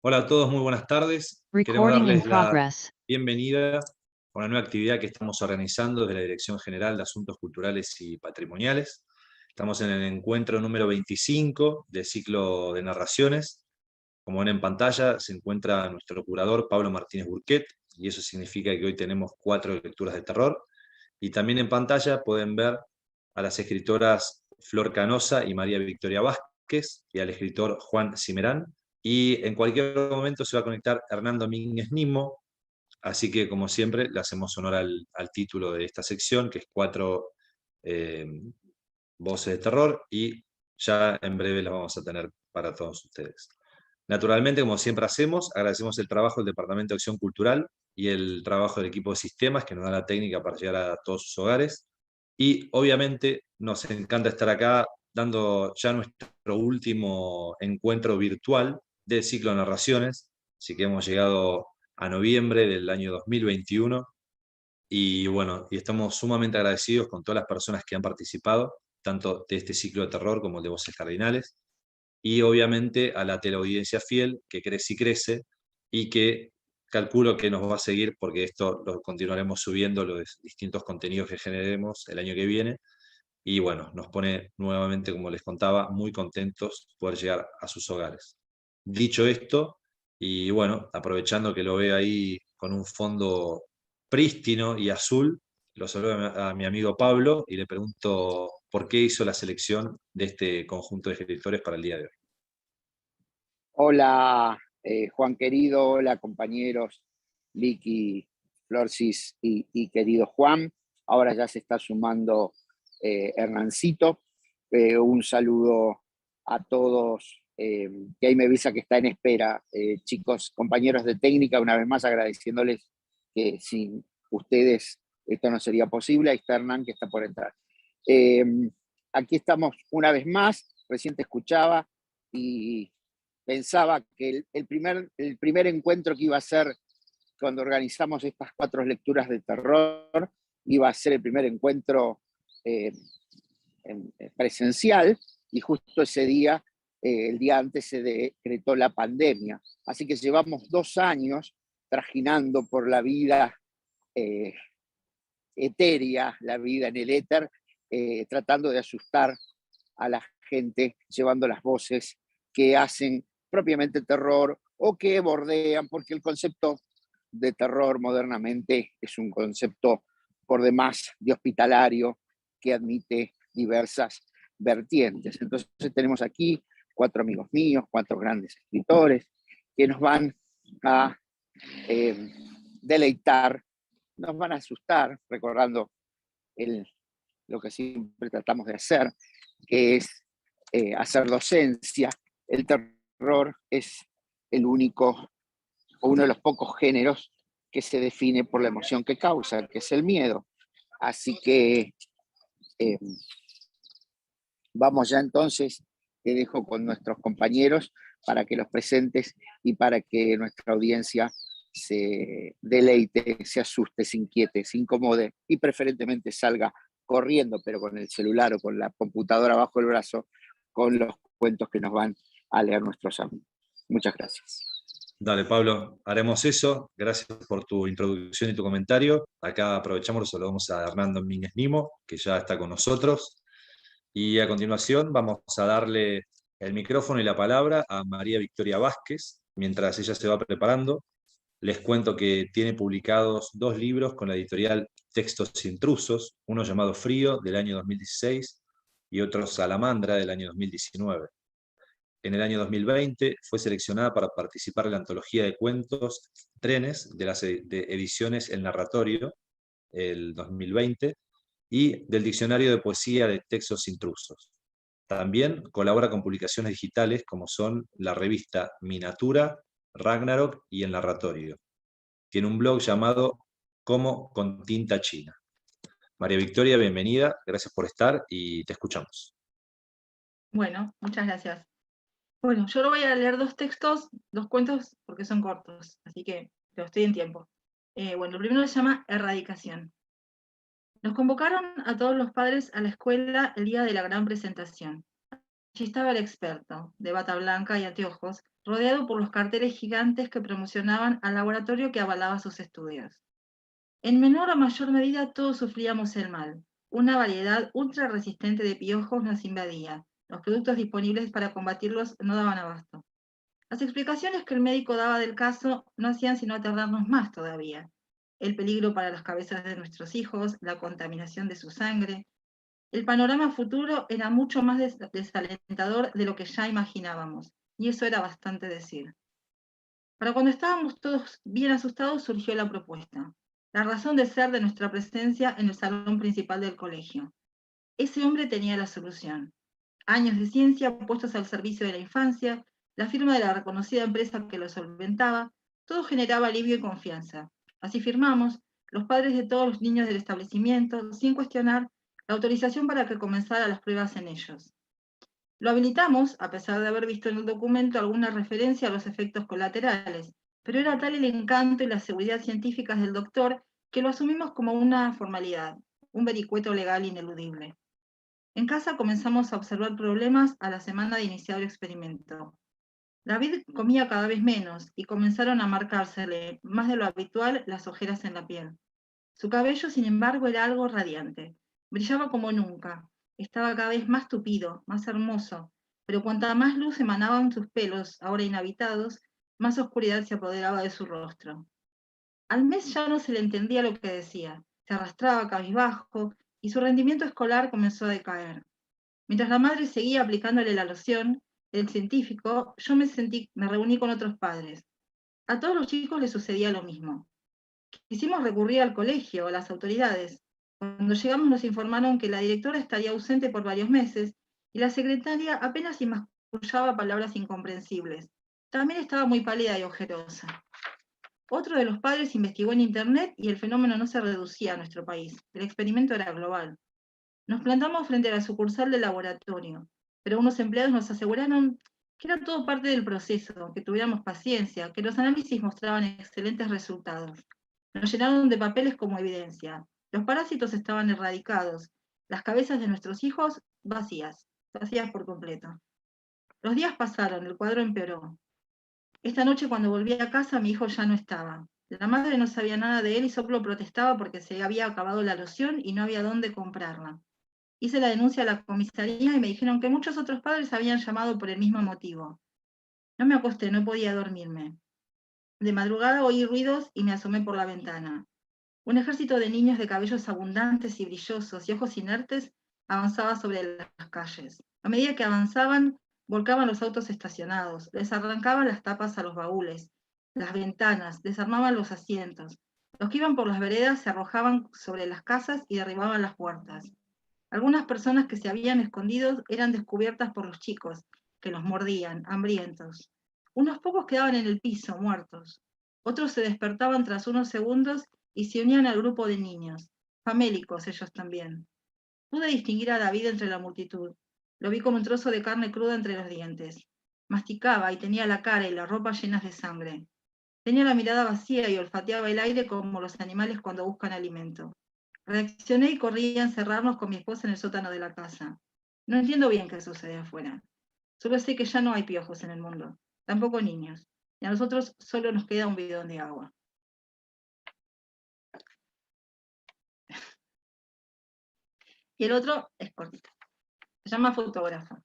Hola a todos, muy buenas tardes. Queremos Recording in darles la progress. bienvenida a una nueva actividad que estamos organizando desde la Dirección General de Asuntos Culturales y Patrimoniales. Estamos en el encuentro número 25 del ciclo de narraciones. Como ven en pantalla, se encuentra nuestro curador Pablo Martínez Burquet, y eso significa que hoy tenemos 4 lecturas de terror. Y también en pantalla pueden ver a las escritoras Flor Canosa y María Victoria Vázquez, y al escritor Juan Cimerán. Y en cualquier momento se va a conectar Hernán Domínguez Nimo, así que como siempre le hacemos honor al título de esta sección, que es 4 eh, voces de terror, y ya en breve las vamos a tener para todos ustedes. Naturalmente, como siempre hacemos, agradecemos el trabajo del Departamento de Acción Cultural y el trabajo del equipo de sistemas que nos da la técnica para llegar a todos sus hogares. Y obviamente nos encanta estar acá dando ya nuestro último encuentro virtual del ciclo de narraciones, así que hemos llegado a noviembre del año 2021 y bueno, y estamos sumamente agradecidos con todas las personas que han participado, tanto de este ciclo de terror como el de Voces Cardinales, y obviamente a la teleaudiencia fiel que crece y crece, y que calculo que nos va a seguir porque esto lo continuaremos subiendo, los distintos contenidos que generemos el año que viene. Y bueno, nos pone nuevamente, como les contaba, muy contentos poder llegar a sus hogares. Dicho esto, y bueno, aprovechando que lo veo ahí con un fondo prístino y azul, lo saludo a mi amigo Pablo y le pregunto por qué hizo la selección de este conjunto de escritores para el día de hoy. Hola, Juan querido, hola compañeros, Vicky, Florcis y querido Juan. Ahora ya se está sumando Hernancito. Un saludo a todos, que ahí me avisa que está en espera. Chicos, compañeros de técnica, una vez más agradeciéndoles que sin ustedes esto no sería posible. Ahí está Hernán que está por entrar. Eh, Aquí estamos una vez más, recién te escuchaba y pensaba que el primer encuentro que iba a ser cuando organizamos estas 4 lecturas de terror iba a ser el primer encuentro eh, presencial, y justo ese día, el día antes, se decretó la pandemia. Así que llevamos 2 años trajinando por la vida eh, etérea, la vida en el éter, tratando de asustar a la gente, llevando las voces que hacen propiamente terror o que bordean, porque el concepto de terror modernamente es un concepto por demás de hospitalario que admite diversas vertientes. Entonces tenemos aquí 4 amigos míos, 4 grandes escritores que nos van a eh, deleitar, nos van a asustar, recordando lo que siempre tratamos de hacer, que es hacer docencia. El terror es el único o uno de los pocos géneros que se define por la emoción que causa, que es el miedo. Así que eh, vamos ya entonces, te dejo con nuestros compañeros para que los presentes y para que nuestra audiencia se deleite, se asuste, se inquiete, se incomode y preferentemente salga corriendo, pero con el celular o con la computadora bajo el brazo, con los cuentos que nos van a leer nuestros amigos. Muchas gracias. Dale, Pablo, haremos eso. Gracias por tu introducción y tu comentario. Acá aprovechamos, lo saludamos a Hernán Domínguez Nimo, que ya está con nosotros. Y a continuación vamos a darle el micrófono y la palabra a María Victoria Vázquez. Mientras ella se va preparando, les cuento que tiene publicados 2 libros con la editorial Textos Intrusos, uno llamado Frío, del año 2016, y otro Salamandra, del año 2019. En el año 2020 fue seleccionada para participar en la antología de cuentos Trenes de las ediciones El Narratorio, el 2020, y del Diccionario de Poesía de Textos Intrusos. También colabora con publicaciones digitales como son la revista Minatura, Ragnarok y El Narratorio. Tiene un blog llamado Como con tinta china. María Victoria, bienvenida, gracias por estar y te escuchamos. Bueno, muchas gracias. Bueno, yo lo voy a leer 2 textos, 2 cuentos, porque son cortos, así que pero estoy en tiempo. Bueno, el primero se llama Erradicación. Nos convocaron a todos los padres a la escuela el día de la gran presentación. estaba el experto, de bata blanca y anteojos, rodeado por los carteles gigantes que promocionaban al laboratorio que avalaba sus estudios. En menor o mayor medida todos sufríamos el mal. Una variedad ultra resistente de piojos nos invadía. Los productos disponibles para combatirlos no daban abasto. Las explicaciones que el médico daba del caso no hacían sino aterrarnos más todavía. El peligro para las cabezas de nuestros hijos, la contaminación de su sangre. El panorama futuro era mucho más desalentador de lo que ya imaginábamos, y eso era bastante decir. Para cuando estábamos todos bien asustados surgió la propuesta, la razón de ser de nuestra presencia en el salón principal del colegio. Ese hombre tenía la solución. Años de ciencia puestos al servicio de la infancia, la firma de la reconocida empresa que lo solventaba, todo generaba alivio y confianza. Así firmamos, los padres de todos los niños del establecimiento, sin cuestionar, la autorización para que comenzara las pruebas en ellos. Lo habilitamos, a pesar de haber visto en el documento alguna referencia a los efectos colaterales, pero era tal el encanto y la seguridad científicas del doctor que lo asumimos como una formalidad, un vericueto legal ineludible. En casa comenzamos a observar problemas a la semana de iniciar el experimento. David comía cada vez menos y comenzaron a marcársele, más de lo habitual, las ojeras en la piel. Su cabello, sin embargo, era algo radiante. Brillaba como nunca. Estaba cada vez más tupido, más hermoso, pero cuanta más luz emanaban sus pelos, ahora inhabitados, más oscuridad se apoderaba de su rostro. Al mes ya no se le entendía lo que decía. Se arrastraba cabizbajo y su rendimiento escolar comenzó a decaer. Mientras la madre seguía aplicándole la loción, el científico, yo me reuní con otros padres. A todos los chicos les sucedía lo mismo. Quisimos recurrir al colegio, a las autoridades. Cuando llegamos nos informaron que la directora estaría ausente por varios meses y la secretaria apenas mascullaba palabras incomprensibles. También estaba muy pálida y ojerosa. Otro de los padres investigó en internet y el fenómeno no se reducía a nuestro país. El experimento era global. Nos plantamos frente a la sucursal del laboratorio, pero unos empleados nos aseguraron que era todo parte del proceso, que tuviéramos paciencia, que los análisis mostraban excelentes resultados. Nos llenaron de papeles como evidencia. Los parásitos estaban erradicados, las cabezas de nuestros hijos vacías por completo. Los días pasaron, el cuadro empeoró. Esta noche cuando volví a casa mi hijo ya no estaba. La madre no sabía nada de él y solo protestaba porque se había acabado la loción y no había dónde comprarla. Hice la denuncia a la comisaría y me dijeron que muchos otros padres habían llamado por el mismo motivo. No me acosté, no podía dormirme. De madrugada oí ruidos y me asomé por la ventana. Un ejército de niños de cabellos abundantes y brillosos y ojos inertes avanzaba sobre las calles. A medida que avanzaban, volcaban los autos estacionados, les arrancaban las tapas a los baúles, las ventanas, desarmaban los asientos. Los que iban por las veredas se arrojaban sobre las casas y derribaban las puertas. Algunas personas que se habían escondido eran descubiertas por los chicos, que los mordían, hambrientos. Unos pocos quedaban en el piso, muertos. Otros se despertaban tras unos segundos y se unían al grupo de niños, famélicos ellos también. Pude distinguir a David entre la multitud. Lo vi con un trozo de carne cruda entre los dientes. Masticaba y tenía la cara y la ropa llenas de sangre. Tenía la mirada vacía y olfateaba el aire como los animales cuando buscan alimento. Reaccioné y corrí a encerrarnos con mi esposa en el sótano de la casa. No entiendo bien qué sucede afuera. Solo sé que ya no hay piojos en el mundo, tampoco niños, y a nosotros solo nos queda un bidón de agua. Y el otro es cortito. Se llama Fotógrafo.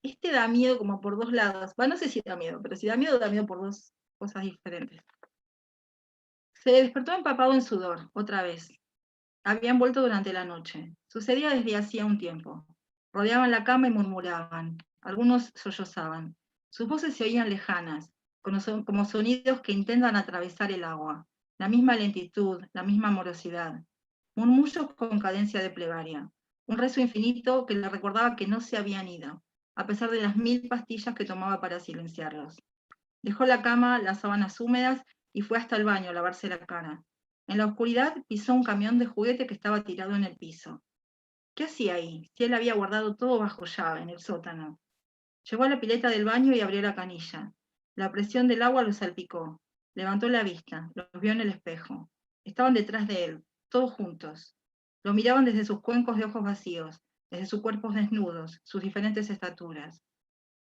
Este da miedo como por dos lados. Bueno, no sé si da miedo, pero si da miedo por dos cosas diferentes. Se despertó empapado en sudor, otra vez. Habían vuelto durante la noche. Sucedía desde hacía un tiempo. Rodeaban la cama y murmuraban. Algunos sollozaban. Sus voces se oían lejanas, como sonidos que intentan atravesar el agua. La misma lentitud, la misma morosidad. Murmullos con cadencia de plegaria. Un rezo infinito que le recordaba que no se habían ido, a pesar de las 1000 pastillas que tomaba para silenciarlos. Dejó la cama, las sábanas húmedas y fue hasta el baño a lavarse la cara. En la oscuridad pisó un camión de juguete que estaba tirado en el piso. ¿Qué hacía ahí? Si él había guardado todo bajo llave, en el sótano. Llegó a la pileta del baño y abrió la canilla. La presión del agua lo salpicó. Levantó la vista, los vio en el espejo. Estaban detrás de él, todos juntos. Lo miraban desde sus cuencos de ojos vacíos, desde sus cuerpos desnudos, sus diferentes estaturas.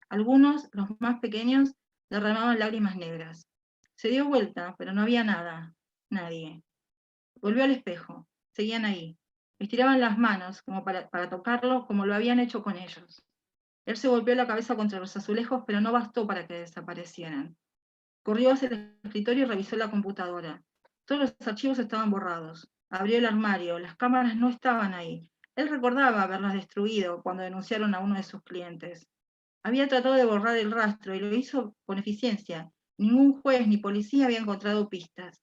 Algunos, los más pequeños, derramaban lágrimas negras. Se dio vuelta, pero no había nada, nadie. Volvió al espejo. Seguían ahí. Estiraban las manos como para tocarlo, como lo habían hecho con ellos. Él se golpeó la cabeza contra los azulejos, pero no bastó para que desaparecieran. Corrió hacia el escritorio y revisó la computadora. Todos los archivos estaban borrados. Abrió el armario. Las cámaras no estaban ahí. Él recordaba haberlas destruido cuando denunciaron a uno de sus clientes. Había tratado de borrar el rastro y lo hizo con eficiencia. Ningún juez ni policía había encontrado pistas.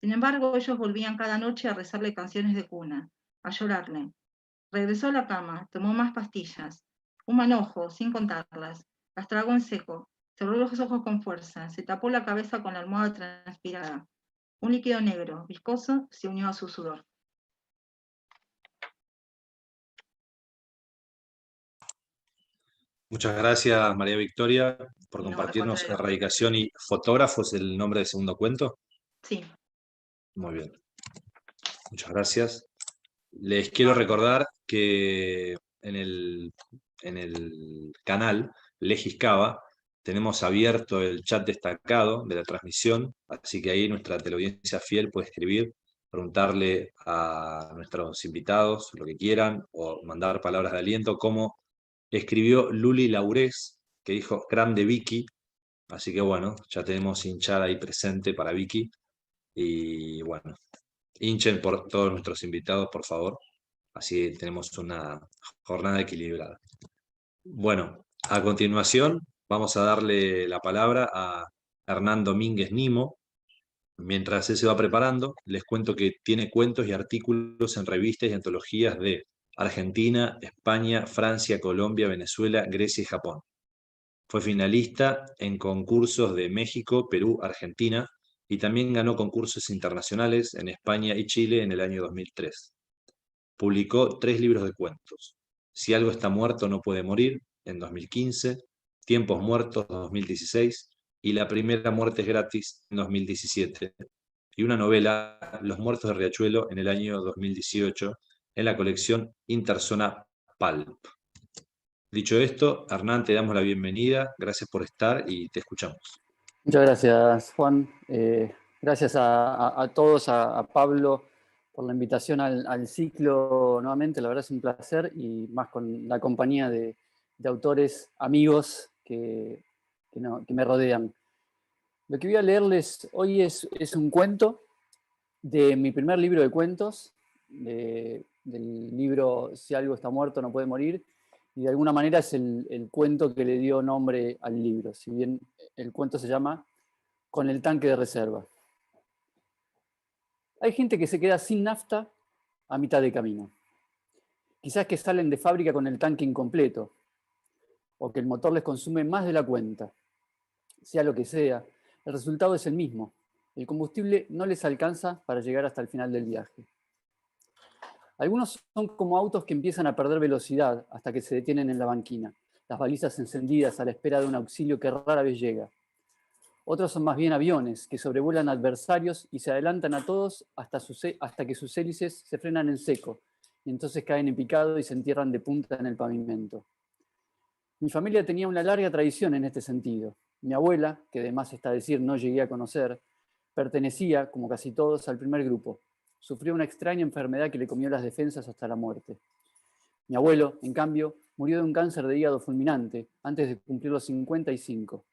Sin embargo, ellos volvían cada noche a rezarle canciones de cuna, a llorarle. Regresó a la cama, tomó más pastillas, un manojo, sin contarlas, las tragó en seco, cerró los ojos con fuerza, se tapó la cabeza con la almohada transpirada. Un líquido negro, viscoso, se unió a su sudor. Muchas gracias, María Victoria, por No, al compartirnos contrario. Erradicación y Fotógrafos, el nombre del segundo cuento. Sí. Muy bien. Muchas gracias. Les quiero recordar que en el canal Legiscava tenemos abierto el chat destacado de la transmisión, así que ahí nuestra teleaudiencia fiel puede escribir, preguntarle a nuestros invitados lo que quieran o mandar palabras de aliento, como escribió Luli Laurés, que dijo Cram de Vicky, así que bueno, ya tenemos hinchada ahí presente para Vicky, y bueno, hinchen por todos nuestros invitados, por favor. Así tenemos una jornada equilibrada. Bueno, a continuación vamos a darle la palabra a Hernán Domínguez Nimo. Mientras él se va preparando, les cuento que tiene cuentos y artículos en revistas y antologías de Argentina, España, Francia, Colombia, Venezuela, Grecia y Japón. Fue finalista en concursos de México, Perú, Argentina, y también ganó concursos internacionales en España y Chile en el año 2003. Publicó 3 libros de cuentos: Si algo está muerto no puede morir, en 2015, Tiempos muertos, 2016, y La primera muerte es gratis, en 2017, y una novela, Los muertos de Riachuelo, en el año 2018, en la colección Interzona Pulp. Dicho esto, Hernán, te damos la bienvenida, gracias por estar y te escuchamos. Muchas gracias, Juan. Gracias a todos, a Pablo, por la invitación al ciclo nuevamente. La verdad es un placer, y más con la compañía de autores, amigos que me rodean. Lo que voy a leerles hoy es un cuento de mi primer libro de cuentos, del libro Si algo está muerto no puede morir, y de alguna manera es el cuento que le dio nombre al libro, si bien el cuento se llama Con el tanque de reserva. Hay gente que se queda sin nafta a mitad de camino. Quizás que salen de fábrica con el tanque incompleto, o que el motor les consume más de la cuenta. Sea lo que sea, el resultado es el mismo. El combustible no les alcanza para llegar hasta el final del viaje. Algunos son como autos que empiezan a perder velocidad hasta que se detienen en la banquina, las balizas encendidas a la espera de un auxilio que rara vez llega. Otros son más bien aviones que sobrevuelan adversarios y se adelantan a todos hasta que sus hélices se frenan en seco, y entonces caen en picado y se entierran de punta en el pavimento. Mi familia tenía una larga tradición en este sentido. Mi abuela, que además está decir no llegué a conocer, pertenecía, como casi todos, al primer grupo. Sufrió una extraña enfermedad que le comió las defensas hasta la muerte. Mi abuelo, en cambio, murió de un cáncer de hígado fulminante antes de cumplir los 55.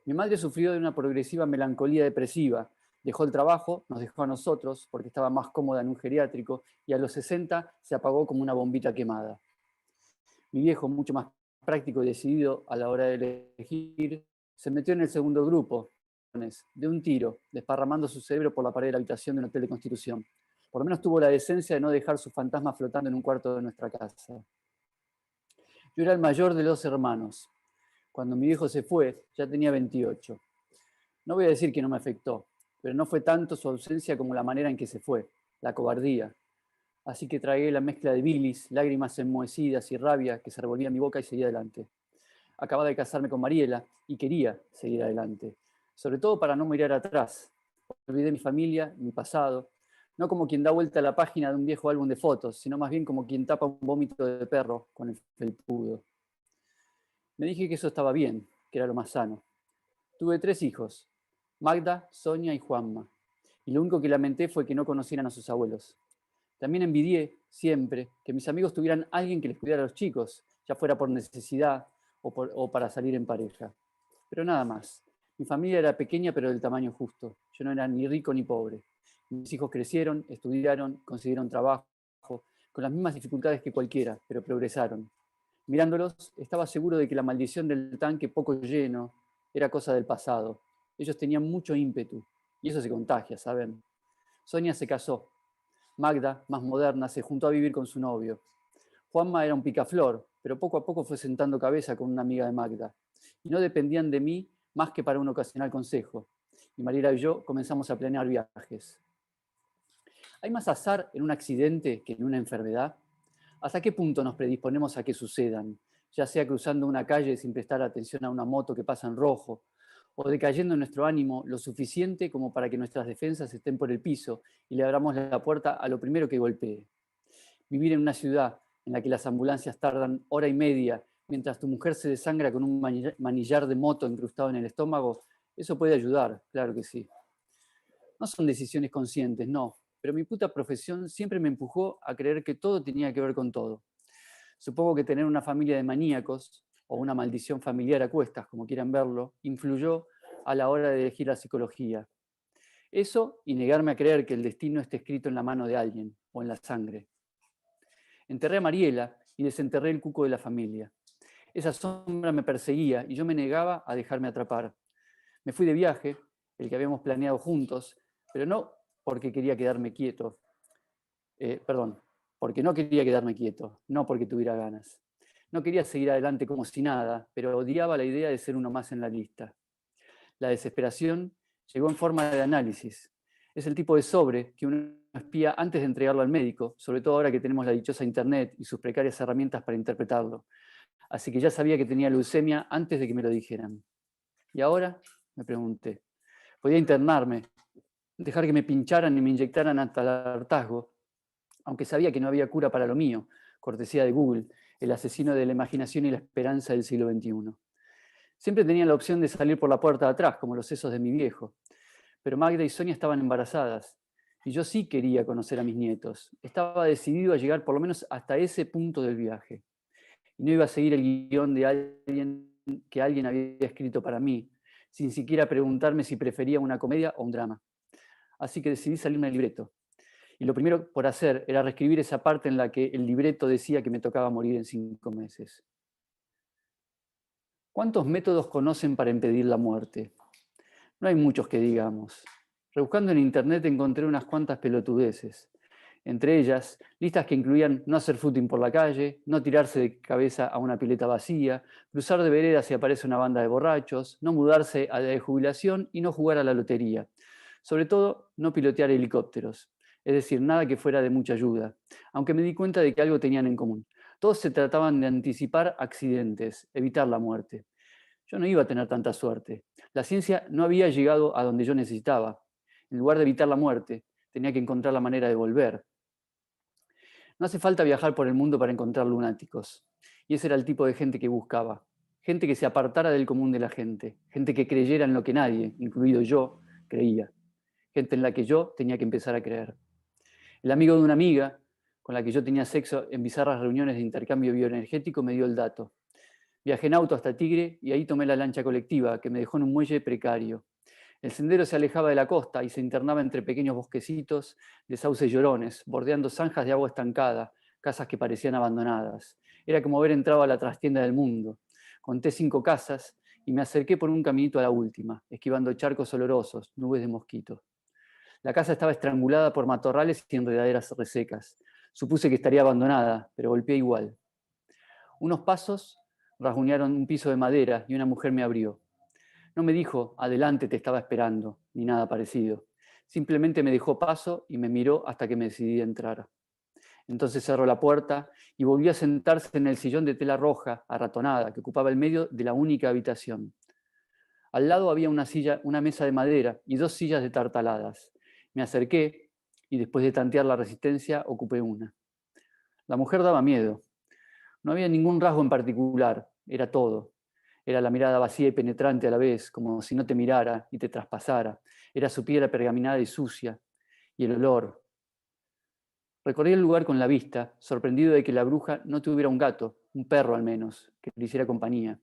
Mi madre sufrió de una progresiva melancolía depresiva. Dejó el trabajo, nos dejó a nosotros porque estaba más cómoda en un geriátrico, y a los 60 se apagó como una bombita quemada. Mi viejo, mucho más práctico y decidido a la hora de elegir, se metió en el segundo grupo, de un tiro, desparramando su cerebro por la pared de la habitación de un hotel de Constitución. Por lo menos tuvo la decencia de no dejar su fantasma flotando en un cuarto de nuestra casa. Yo era el mayor de 2 hermanos. Cuando mi viejo se fue, ya tenía 28. No voy a decir que no me afectó, pero no fue tanto su ausencia como la manera en que se fue, la cobardía. Así que tragué la mezcla de bilis, lágrimas enmohecidas y rabia que se revolvía en mi boca y seguí adelante. Acababa de casarme con Mariela y quería seguir adelante, sobre todo para no mirar atrás. Olvidé mi familia, mi pasado. no como quien da vuelta a la página de un viejo álbum de fotos, sino más bien como quien tapa un vómito de perro con el felpudo. Me dije que eso estaba bien, que era lo más sano. Tuve 3 hijos, Magda, Sonia y Juanma, y lo único que lamenté fue que no conocieran a sus abuelos. También envidié siempre que mis amigos tuvieran alguien que les cuidara a los chicos, ya fuera por necesidad o para salir en pareja. Pero nada más. Mi familia era pequeña pero del tamaño justo. Yo no era ni rico ni pobre. Mis hijos crecieron, estudiaron, consiguieron trabajo, con las mismas dificultades que cualquiera, pero progresaron. Mirándolos, estaba seguro de que la maldición del tanque poco lleno era cosa del pasado. Ellos tenían mucho ímpetu, y eso se contagia, ¿saben? Sonia se casó. Magda, más moderna, se juntó a vivir con su novio. Juanma era un picaflor, pero poco a poco fue sentando cabeza con una amiga de Magda. Y no dependían de mí más que para un ocasional consejo. Y Mariela y yo comenzamos a planear viajes. ¿Hay más azar en un accidente que en una enfermedad? ¿Hasta qué punto nos predisponemos a que sucedan? Ya sea cruzando una calle sin prestar atención a una moto que pasa en rojo, o decayendo en nuestro ánimo lo suficiente como para que nuestras defensas estén por el piso y le abramos la puerta a lo primero que golpee. Vivir en una ciudad en la que las ambulancias tardan hora y media mientras tu mujer se desangra con un manillar de moto incrustado en el estómago, eso puede ayudar, claro que sí. No son decisiones conscientes, no, pero mi puta profesión siempre me empujó a creer que todo tenía que ver con todo. Supongo que tener una familia de maníacos, o una maldición familiar a cuestas, como quieran verlo, influyó a la hora de elegir la psicología. Eso y negarme a creer que el destino esté escrito en la mano de alguien, o en la sangre. Enterré a Mariela y desenterré el cuco de la familia. Esa sombra me perseguía y yo me negaba a dejarme atrapar. Me fui de viaje, el que habíamos planeado juntos, pero no porque quería quedarme quieto. Porque no quería quedarme quieto, no porque tuviera ganas. No quería seguir adelante como si nada, pero odiaba la idea de ser uno más en la lista. La desesperación llegó en forma de análisis. Es el tipo de sobre que uno espía antes de entregarlo al médico, sobre todo ahora que tenemos la dichosa internet y sus precarias herramientas para interpretarlo. Así que ya sabía que tenía leucemia antes de que me lo dijeran. ¿Y ahora? Me pregunté. Podía internarme, dejar que me pincharan y me inyectaran hasta el hartazgo, aunque sabía que no había cura para lo mío, cortesía de Google, el asesino de la imaginación y la esperanza del siglo XXI. Siempre tenía la opción de salir por la puerta de atrás, como los sesos de mi viejo. Pero Magda y Sonia estaban embarazadas, y yo sí quería conocer a mis nietos. Estaba decidido a llegar por lo menos hasta ese punto del viaje. Y no iba a seguir el guión de alguien que alguien había escrito para mí, sin siquiera preguntarme si prefería una comedia o un drama. Así que decidí salirme del libreto. Y lo primero por hacer era reescribir esa parte en la que el libreto decía que me tocaba morir en 5 meses. ¿Cuántos métodos conocen para impedir la muerte? No hay muchos que digamos. Rebuscando en internet encontré unas cuantas pelotudeces. Entre ellas, listas que incluían no hacer footing por la calle, no tirarse de cabeza a una pileta vacía, cruzar de vereda si aparece una banda de borrachos, no mudarse a la de jubilación y no jugar a la lotería. Sobre todo, no pilotear helicópteros. Es decir, nada que fuera de mucha ayuda, aunque me di cuenta de que algo tenían en común. Todos se trataban de anticipar accidentes, evitar la muerte. Yo no iba a tener tanta suerte. La ciencia no había llegado a donde yo necesitaba. En lugar de evitar la muerte, tenía que encontrar la manera de volver. No hace falta viajar por el mundo para encontrar lunáticos. Y ese era el tipo de gente que buscaba. Gente que se apartara del común de la gente. Gente que creyera en lo que nadie, incluido yo, creía. Gente en la que yo tenía que empezar a creer. El amigo de una amiga, con la que yo tenía sexo en bizarras reuniones de intercambio bioenergético, me dio el dato. Viajé en auto hasta Tigre y ahí tomé la lancha colectiva, que me dejó en un muelle precario. El sendero se alejaba de la costa y se internaba entre pequeños bosquecitos de sauces llorones, bordeando zanjas de agua estancada, casas que parecían abandonadas. Era como haber entrado a la trastienda del mundo. Conté 5 casas y me acerqué por un caminito a la última, esquivando charcos olorosos, nubes de mosquitos. La casa estaba estrangulada por matorrales y enredaderas resecas. Supuse que estaría abandonada, pero golpeé igual. Unos pasos rasguñaron un piso de madera y una mujer me abrió. No me dijo, adelante, te estaba esperando, ni nada parecido. Simplemente me dejó paso y me miró hasta que me decidí a entrar. Entonces cerró la puerta y volvió a sentarse en el sillón de tela roja, arratonada, que ocupaba el medio de la única habitación. Al lado había una mesa de madera y 2 sillas de tartaladas. Me acerqué y después de tantear la resistencia, ocupé una. La mujer daba miedo. No había ningún rasgo en particular, era todo. Era la mirada vacía y penetrante a la vez, como si no te mirara y te traspasara. Era su piel pergaminada y sucia, y el olor. Recorrí el lugar con la vista, sorprendido de que la bruja no tuviera un gato, un perro al menos, que le hiciera compañía.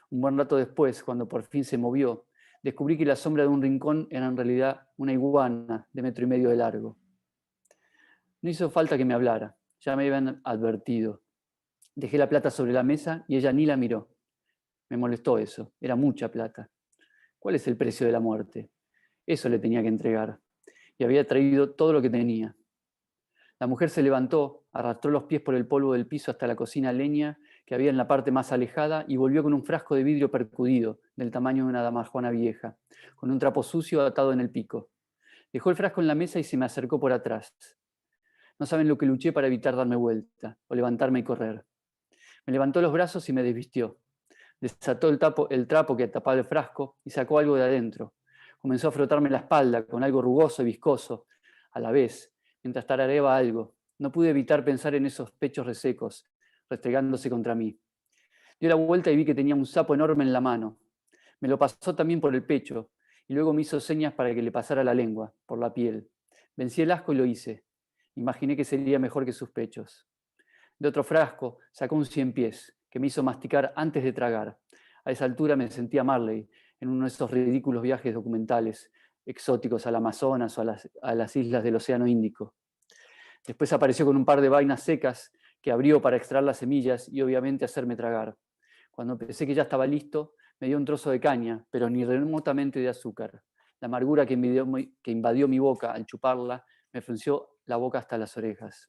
Un buen rato después, cuando por fin se movió, descubrí que la sombra de un rincón era en realidad una iguana de 1,5 metros de largo. No hizo falta que me hablara, ya me habían advertido. Dejé la plata sobre la mesa y ella ni la miró. Me molestó eso, era mucha plata. ¿Cuál es el precio de la muerte? Eso le tenía que entregar. Y había traído todo lo que tenía. La mujer se levantó, arrastró los pies por el polvo del piso hasta la cocina a leña que había en la parte más alejada y volvió con un frasco de vidrio percudido, del tamaño de una damajuana vieja, con un trapo sucio atado en el pico. Dejó el frasco en la mesa y se me acercó por atrás. No saben lo que luché para evitar darme vuelta o levantarme y correr. Me levantó los brazos y me desvistió. Desató el trapo que tapaba el frasco y sacó algo de adentro. Comenzó a frotarme la espalda con algo rugoso y viscoso, a la vez, mientras tarareaba algo. No pude evitar pensar en esos pechos resecos, restregándose contra mí. Dio la vuelta y vi que tenía un sapo enorme en la mano. Me lo pasó también por el pecho, y luego me hizo señas para que le pasara la lengua, por la piel. Vencí el asco y lo hice. Imaginé que sería mejor que sus pechos. De otro frasco sacó un 100 pies, que me hizo masticar antes de tragar. A esa altura me sentía Marley, en uno de esos ridículos viajes documentales, exóticos al Amazonas o a las islas del Océano Índico. Después apareció con un par de vainas secas que abrió para extraer las semillas y obviamente hacerme tragar. Cuando pensé que ya estaba listo, me dio un trozo de caña, pero ni remotamente de azúcar. La amargura que invadió mi boca al chuparla me frunció la boca hasta las orejas.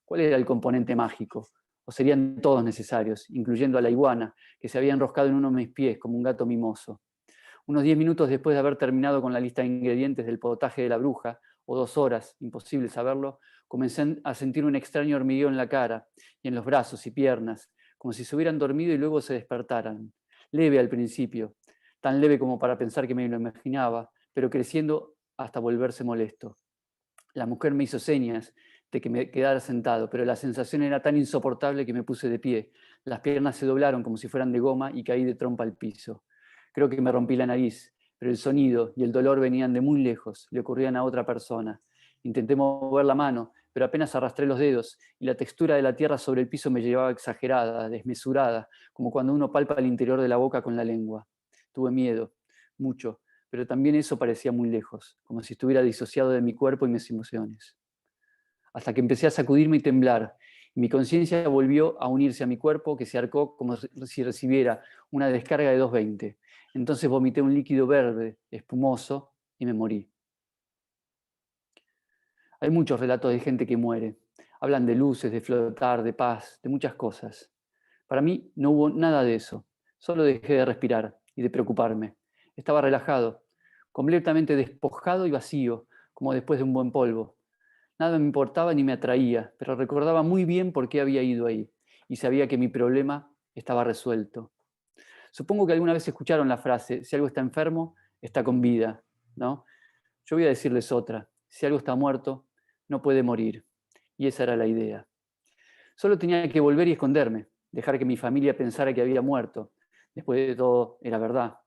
¿Cuál era el componente mágico? ¿O serían todos necesarios, incluyendo a la iguana, que se había enroscado en uno de mis pies como un gato mimoso? Unos 10 minutos después de haber terminado con la lista de ingredientes del potaje de la bruja, o 2 horas, imposible saberlo, comencé a sentir un extraño hormigueo en la cara y en los brazos y piernas, como si se hubieran dormido y luego se despertaran. Leve al principio, tan leve como para pensar que me lo imaginaba, pero creciendo hasta volverse molesto. La mujer me hizo señas de que me quedara sentado, pero la sensación era tan insoportable que me puse de pie. Las piernas se doblaron como si fueran de goma y caí de trompa al piso. Creo que me rompí la nariz, pero el sonido y el dolor venían de muy lejos, le ocurrían a otra persona. Intenté mover la mano, pero apenas arrastré los dedos y la textura de la tierra sobre el piso me llevaba exagerada, desmesurada, como cuando uno palpa el interior de la boca con la lengua. Tuve miedo, mucho, pero también eso parecía muy lejos, como si estuviera disociado de mi cuerpo y mis emociones. Hasta que empecé a sacudirme y temblar, y mi conciencia volvió a unirse a mi cuerpo, que se arcó como si recibiera una descarga de 220. Entonces vomité un líquido verde, espumoso, y me morí. Hay muchos relatos de gente que muere. Hablan de luces, de flotar, de paz, de muchas cosas. Para mí no hubo nada de eso. Solo dejé de respirar y de preocuparme. Estaba relajado, completamente despojado y vacío, como después de un buen polvo. Nada me importaba ni me atraía, pero recordaba muy bien por qué había ido ahí y sabía que mi problema estaba resuelto. Supongo que alguna vez escucharon la frase, si algo está enfermo, está con vida, ¿no? Yo voy a decirles otra, si algo está muerto, no puede morir. Y esa era la idea. Solo tenía que volver y esconderme, dejar que mi familia pensara que había muerto. Después de todo, era verdad.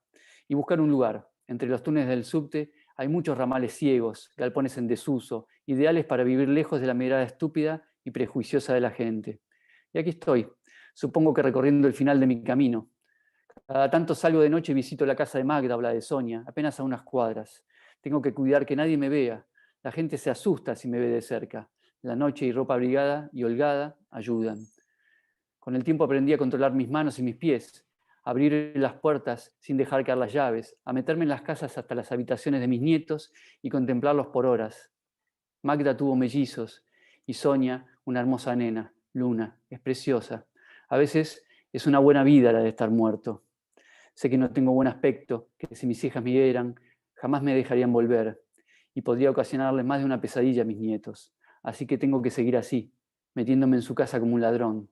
Y buscar un lugar. Entre los túneles del subte hay muchos ramales ciegos, galpones en desuso, ideales para vivir lejos de la mirada estúpida y prejuiciosa de la gente. Y aquí estoy, supongo que recorriendo el final de mi camino. Cada tanto salgo de noche y visito la casa de Magda o la de Sonia, apenas a unas cuadras. Tengo que cuidar que nadie me vea. La gente se asusta si me ve de cerca. La noche y ropa abrigada y holgada ayudan. Con el tiempo aprendí a controlar mis manos y mis pies, a abrir las puertas sin dejar caer las llaves, a meterme en las casas hasta las habitaciones de mis nietos y contemplarlos por horas. Magda tuvo mellizos y Sonia una hermosa nena, Luna, es preciosa. A veces es una buena vida la de estar muerto. Sé que no tengo buen aspecto, que si mis hijas me vieran, jamás me dejarían volver y podría ocasionarles más de una pesadilla a mis nietos. Así que tengo que seguir así, metiéndome en su casa como un ladrón.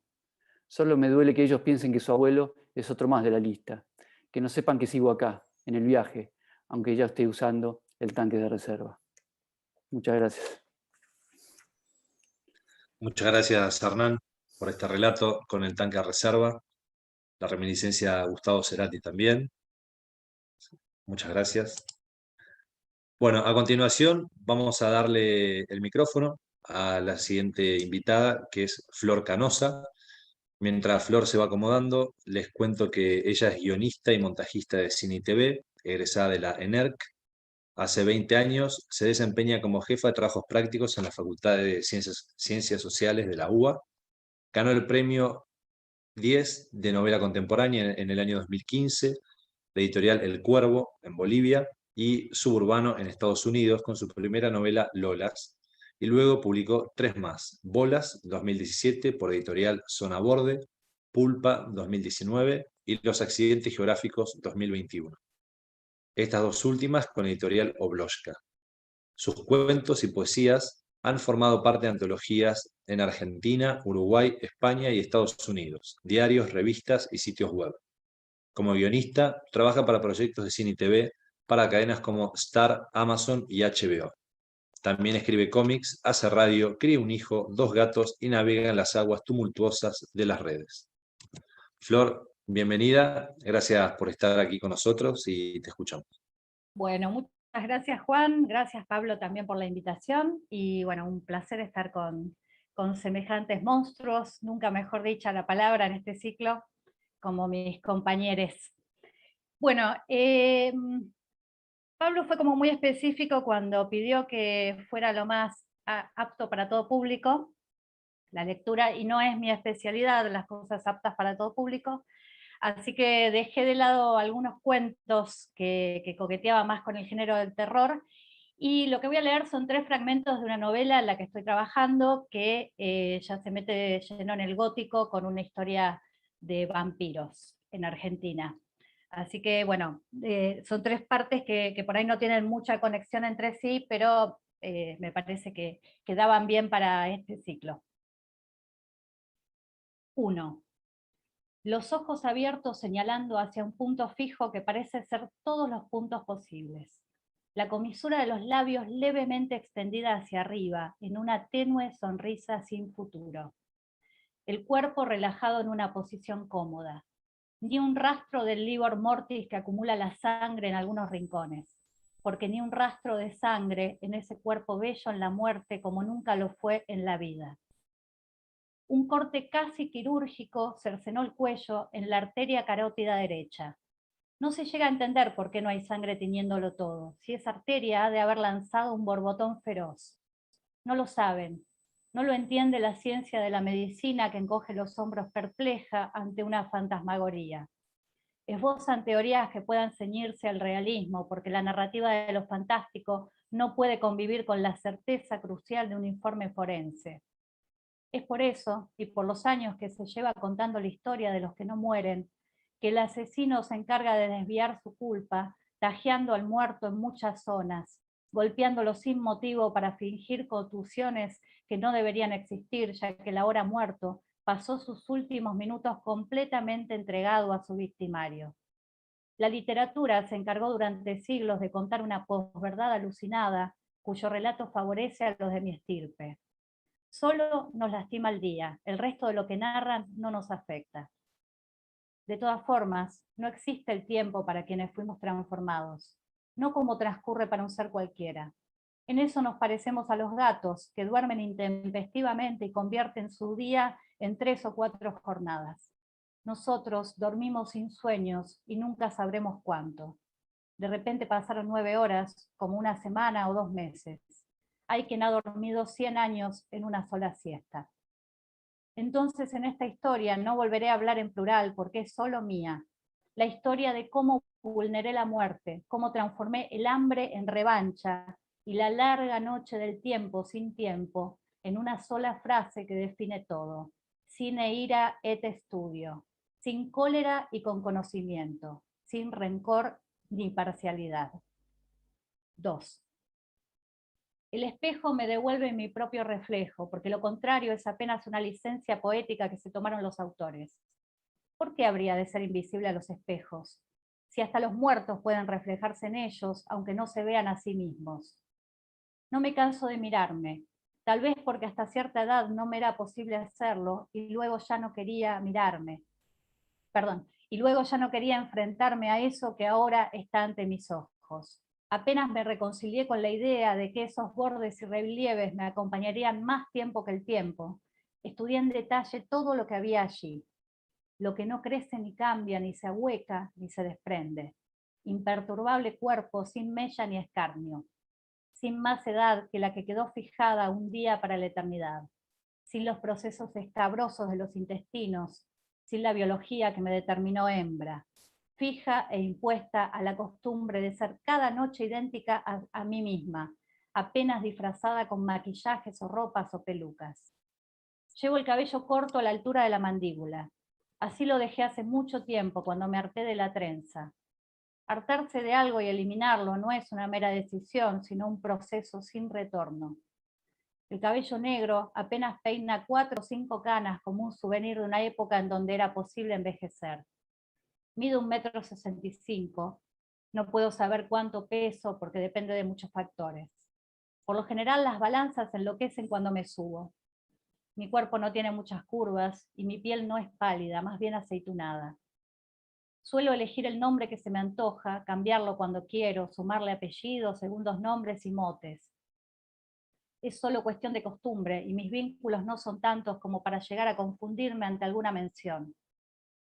Solo me duele que ellos piensen que su abuelo es otro más de la lista, que no sepan que sigo acá, en el viaje, aunque ya esté usando el tanque de reserva. Muchas gracias. Muchas gracias, Hernán, por este relato con el tanque a reserva. La reminiscencia a Gustavo Cerati también. Muchas gracias. Bueno, a continuación vamos a darle el micrófono a la siguiente invitada, que es Flor Canosa. Mientras Flor se va acomodando, les cuento que ella es guionista y montajista de cine y TV, egresada de la ENERC. Hace 20 años se desempeña como jefa de trabajos prácticos en la Facultad de Ciencias Sociales de la UBA. Ganó el premio 10 de novela contemporánea en el año 2015, de editorial El Cuervo en Bolivia y Suburbano en Estados Unidos con su primera novela Lolas. Y luego publicó 3 más: Bolas 2017 por editorial Zona Borde, Pulpa 2019 y Los Accidentes Geográficos 2021. Estas 2 últimas con editorial Obloshka. Sus cuentos y poesías han formado parte de antologías en Argentina, Uruguay, España y Estados Unidos, diarios, revistas y sitios web. Como guionista, trabaja para proyectos de cine y TV para cadenas como Star, Amazon y HBO. También escribe cómics, hace radio, cría un hijo, 2 gatos y navega en las aguas tumultuosas de las redes. Flor, bienvenida. Gracias por estar aquí con nosotros y te escuchamos. Bueno, muchas gracias, Juan. Gracias, Pablo, también por la invitación. Y bueno, un placer estar con semejantes monstruos, nunca mejor dicha la palabra en este ciclo, como mis compañeros. Bueno, Pablo fue como muy específico cuando pidió que fuera lo más apto para todo público, la lectura, y no es mi especialidad, las cosas aptas para todo público, así que dejé de lado algunos cuentos que coqueteaba más con el género del terror, y lo que voy a leer son 3 fragmentos de una novela en la que estoy trabajando, que ya se mete lleno en el gótico con una historia de vampiros en Argentina. Así que bueno, son 3 partes que por ahí no tienen mucha conexión entre sí, pero me parece que daban bien para este ciclo. 1. Los ojos abiertos señalando hacia un punto fijo que parece ser todos los puntos posibles. La comisura de los labios levemente extendida hacia arriba, en una tenue sonrisa sin futuro. El cuerpo relajado en una posición cómoda. Ni un rastro del livor mortis que acumula la sangre en algunos rincones, porque ni un rastro de sangre en ese cuerpo bello en la muerte como nunca lo fue en la vida. Un corte casi quirúrgico cercenó el cuello en la arteria carótida derecha. No se llega a entender por qué no hay sangre tiñéndolo todo, si esa arteria ha de haber lanzado un borbotón feroz. No lo saben, no lo entiende la ciencia de la medicina que encoge los hombros perpleja ante una fantasmagoría. Esbozan teorías que puedan ceñirse al realismo, porque la narrativa de lo fantástico no puede convivir con la certeza crucial de un informe forense. Es por eso, y por los años que se lleva contando la historia de los que no mueren, que el asesino se encarga de desviar su culpa, tajeando al muerto en muchas zonas, golpeándolo sin motivo para fingir contusiones que no deberían existir, ya que el ahora muerto pasó sus últimos minutos completamente entregado a su victimario. La literatura se encargó durante siglos de contar una posverdad alucinada, cuyo relato favorece a los de mi estirpe. Solo nos lastima el día, el resto de lo que narran no nos afecta. De todas formas, no existe el tiempo para quienes fuimos transformados, no como transcurre para un ser cualquiera. En eso nos parecemos a los gatos, que duermen intempestivamente y convierten su día en 3 o 4 jornadas. Nosotros dormimos sin sueños y nunca sabremos cuánto. De repente pasaron 9 horas, como una semana o 2 meses. Hay quien ha dormido 100 años en una sola siesta. Entonces en esta historia no volveré a hablar en plural porque es solo mía. La historia de cómo vulneré la muerte, cómo transformé el hambre en revancha y la larga noche del tiempo sin tiempo en una sola frase que define todo. Sine ira et studio. Sin cólera y con conocimiento. Sin rencor ni parcialidad. 2. El espejo me devuelve mi propio reflejo, porque lo contrario es apenas una licencia poética que se tomaron los autores. ¿Por qué habría de ser invisible a los espejos? Si hasta los muertos pueden reflejarse en ellos, aunque no se vean a sí mismos. No me canso de mirarme. Tal vez porque hasta cierta edad no me era posible hacerlo y luego ya no quería mirarme. Y luego ya no quería enfrentarme a eso que ahora está ante mis ojos. Apenas me reconcilié con la idea de que esos bordes y relieves me acompañarían más tiempo que el tiempo. Estudié en detalle todo lo que había allí. Lo que no crece ni cambia, ni se ahueca, ni se desprende. Imperturbable cuerpo sin mella ni escarnio. Sin más edad que la que quedó fijada un día para la eternidad. Sin los procesos escabrosos de los intestinos, sin la biología que me determinó hembra, fija e impuesta a la costumbre de ser cada noche idéntica a mí misma, apenas disfrazada con maquillajes o ropas o pelucas. Llevo el cabello corto a la altura de la mandíbula. Así lo dejé hace mucho tiempo cuando me harté de la trenza. Hartarse de algo y eliminarlo no es una mera decisión, sino un proceso sin retorno. El cabello negro apenas peina 4 o 5 canas como un souvenir de una época en donde era posible envejecer. Mido 1,65 m. No puedo saber cuánto peso porque depende de muchos factores. Por lo general las balanzas enloquecen cuando me subo. Mi cuerpo no tiene muchas curvas y mi piel no es pálida, más bien aceitunada. Suelo elegir el nombre que se me antoja, cambiarlo cuando quiero, sumarle apellidos, segundos nombres y motes. Es solo cuestión de costumbre y mis vínculos no son tantos como para llegar a confundirme ante alguna mención.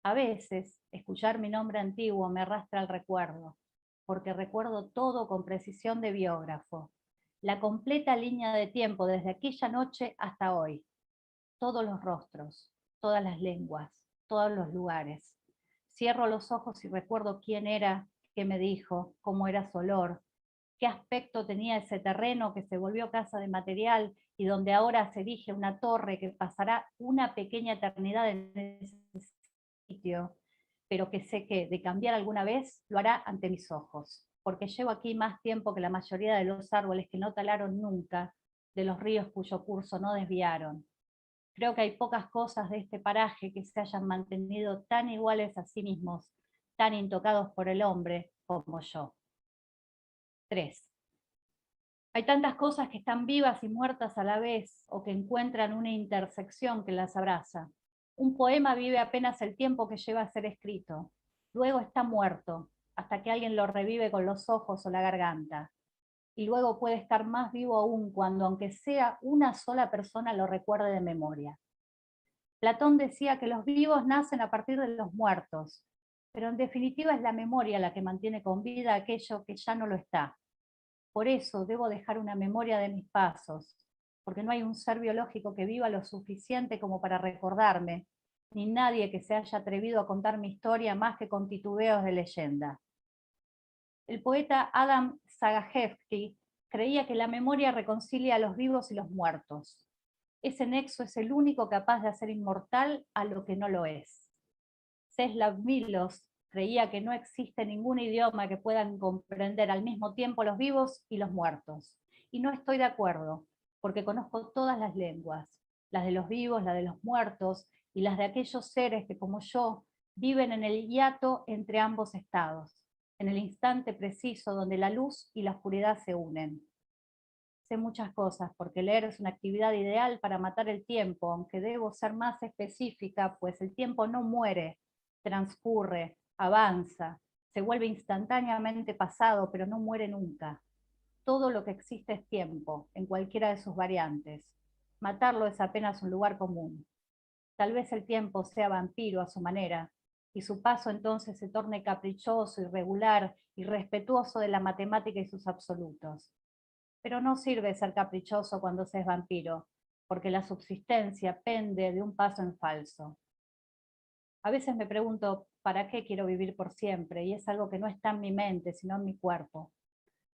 A veces, escuchar mi nombre antiguo me arrastra al recuerdo, porque recuerdo todo con precisión de biógrafo. La completa línea de tiempo desde aquella noche hasta hoy. Todos los rostros, todas las lenguas, todos los lugares. Cierro los ojos y recuerdo quién era, qué me dijo, cómo era su olor, qué aspecto tenía ese terreno que se volvió casa de material y donde ahora se erige una torre que pasará una pequeña eternidad en ese sitio, pero que sé que de cambiar alguna vez lo hará ante mis ojos, porque llevo aquí más tiempo que la mayoría de los árboles que no talaron nunca, de los ríos cuyo curso no desviaron. Creo que hay pocas cosas de este paraje que se hayan mantenido tan iguales a sí mismos, tan intocados por el hombre como yo. 3. Hay tantas cosas que están vivas y muertas a la vez, o que encuentran una intersección que las abraza. Un poema vive apenas el tiempo que lleva a ser escrito. Luego está muerto, hasta que alguien lo revive con los ojos o la garganta. Y luego puede estar más vivo aún cuando, aunque sea una sola persona, lo recuerde de memoria. Platón decía que los vivos nacen a partir de los muertos, pero en definitiva es la memoria la que mantiene con vida aquello que ya no lo está. Por eso debo dejar una memoria de mis pasos, porque no hay un ser biológico que viva lo suficiente como para recordarme, ni nadie que se haya atrevido a contar mi historia más que con titubeos de leyenda. El poeta Adam Zagajewski creía que la memoria reconcilia a los vivos y los muertos. Ese nexo es el único capaz de hacer inmortal a lo que no lo es. Czeslaw Milosz creía que no existe ningún idioma que puedan comprender al mismo tiempo los vivos y los muertos. Y no estoy de acuerdo, porque conozco todas las lenguas, las de los vivos, las de los muertos, y las de aquellos seres que, como yo, viven en el hiato entre ambos estados, en el instante preciso donde la luz y la oscuridad se unen. Sé muchas cosas, porque leer es una actividad ideal para matar el tiempo, aunque debo ser más específica, pues el tiempo no muere, transcurre, avanza, se vuelve instantáneamente pasado, pero no muere nunca. Todo lo que existe es tiempo, en cualquiera de sus variantes. Matarlo es apenas un lugar común. Tal vez el tiempo sea vampiro a su manera, y su paso entonces se torne caprichoso, irregular, irrespetuoso de la matemática y sus absolutos. Pero no sirve ser caprichoso cuando se es vampiro, porque la subsistencia pende de un paso en falso. A veces me pregunto, ¿para qué quiero vivir por siempre? Y es algo que no está en mi mente, sino en mi cuerpo.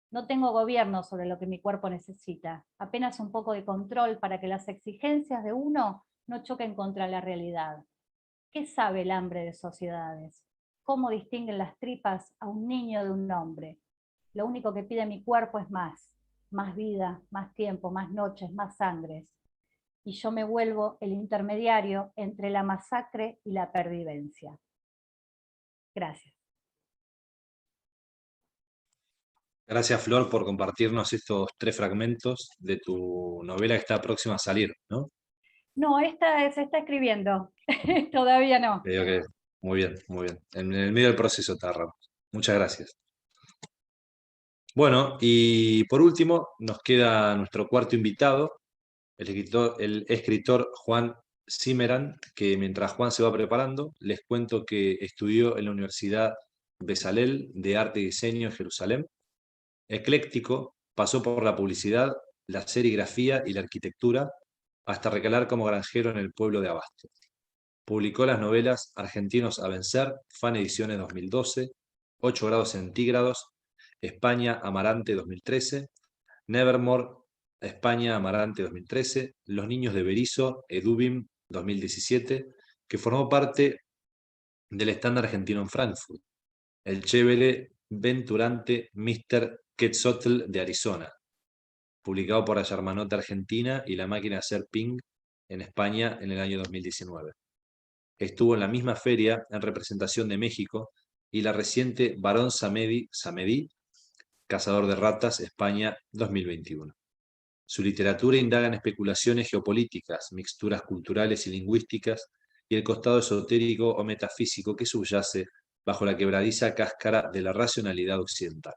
No tengo gobierno sobre lo que mi cuerpo necesita, apenas un poco de control para que las exigencias de uno no choquen contra la realidad. ¿Qué sabe el hambre de sociedades? ¿Cómo distinguen las tripas a un niño de un hombre? Lo único que pide mi cuerpo es más vida, más tiempo, más noches, más sangres. Y yo me vuelvo el intermediario entre la masacre y la pervivencia. Gracias. Gracias, Flor, por compartirnos estos 3 fragmentos de tu novela que está próxima a salir, ¿no? No, esta se está escribiendo. Todavía no. Creo que muy bien, muy bien. En el medio del proceso te agarramos. Muchas gracias. Bueno, y por último, nos queda nuestro cuarto invitado, el escritor Juan Cimerán, que mientras Juan se va preparando, les cuento que estudió en la Universidad Bezalel de Arte y Diseño en Jerusalén. Ecléctico, pasó por la publicidad, la serigrafía y la arquitectura, hasta recalar como granjero en el pueblo de Abasto. Publicó las novelas Argentinos a vencer, Fan Ediciones 2012, 8 grados centígrados, España Amarante 2013, Nevermore, España Amarante 2013, Los niños de Berisso, Edubim 2017, que formó parte del estándar argentino en Frankfurt, El chévere Venturante Mr. Quetzalcoatl de Arizona, publicado por Ayarmanote Argentina y La Máquina de Hacer Ping en España en el año 2019. Estuvo en la misma feria en representación de México y la reciente Barón Samedi, Cazador de Ratas, España 2021. Su literatura indaga en especulaciones geopolíticas, mixturas culturales y lingüísticas y el costado esotérico o metafísico que subyace bajo la quebradiza cáscara de la racionalidad occidental.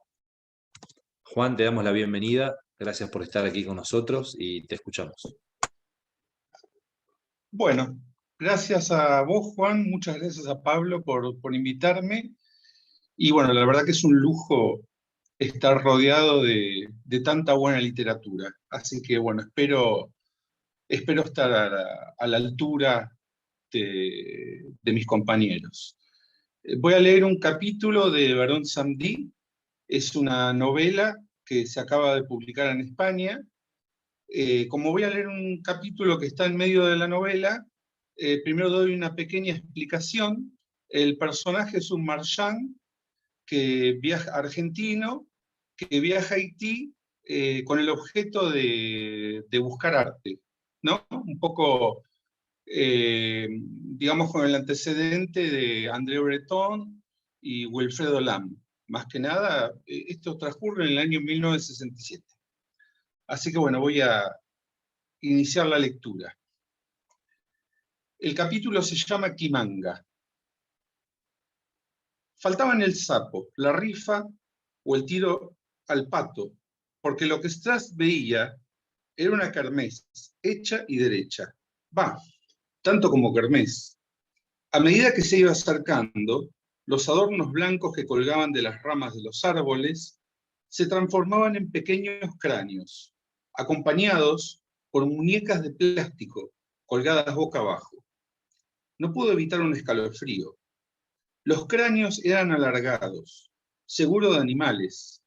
Juan, te damos la bienvenida. Gracias por estar aquí con nosotros y te escuchamos. Bueno, gracias a vos, Juan, muchas gracias a Pablo por invitarme. Y bueno, la verdad que es un lujo estar rodeado de tanta buena literatura. Así que bueno, espero estar a la altura de mis compañeros. Voy a leer un capítulo de Barón Samedi. Es una novela que se acaba de publicar en España. Como voy a leer un capítulo que está en medio de la novela, primero doy una pequeña explicación. El personaje es un marchand argentino que viaja a Haití con el objeto de buscar arte, ¿no? Un poco, digamos, con el antecedente de André Breton y Wilfredo Lam. Más que nada, esto transcurre en el año 1967. Así que bueno, voy a iniciar la lectura. El capítulo se llama Quimanga. Faltaban el sapo, la rifa o el tiro al pato, porque lo que Strass veía era una kermés hecha y derecha. Va, tanto como kermés. A medida que se iba acercando, los adornos blancos que colgaban de las ramas de los árboles se transformaban en pequeños cráneos, acompañados por muñecas de plástico colgadas boca abajo. No pudo evitar un escalofrío. Los cráneos eran alargados, seguro de animales,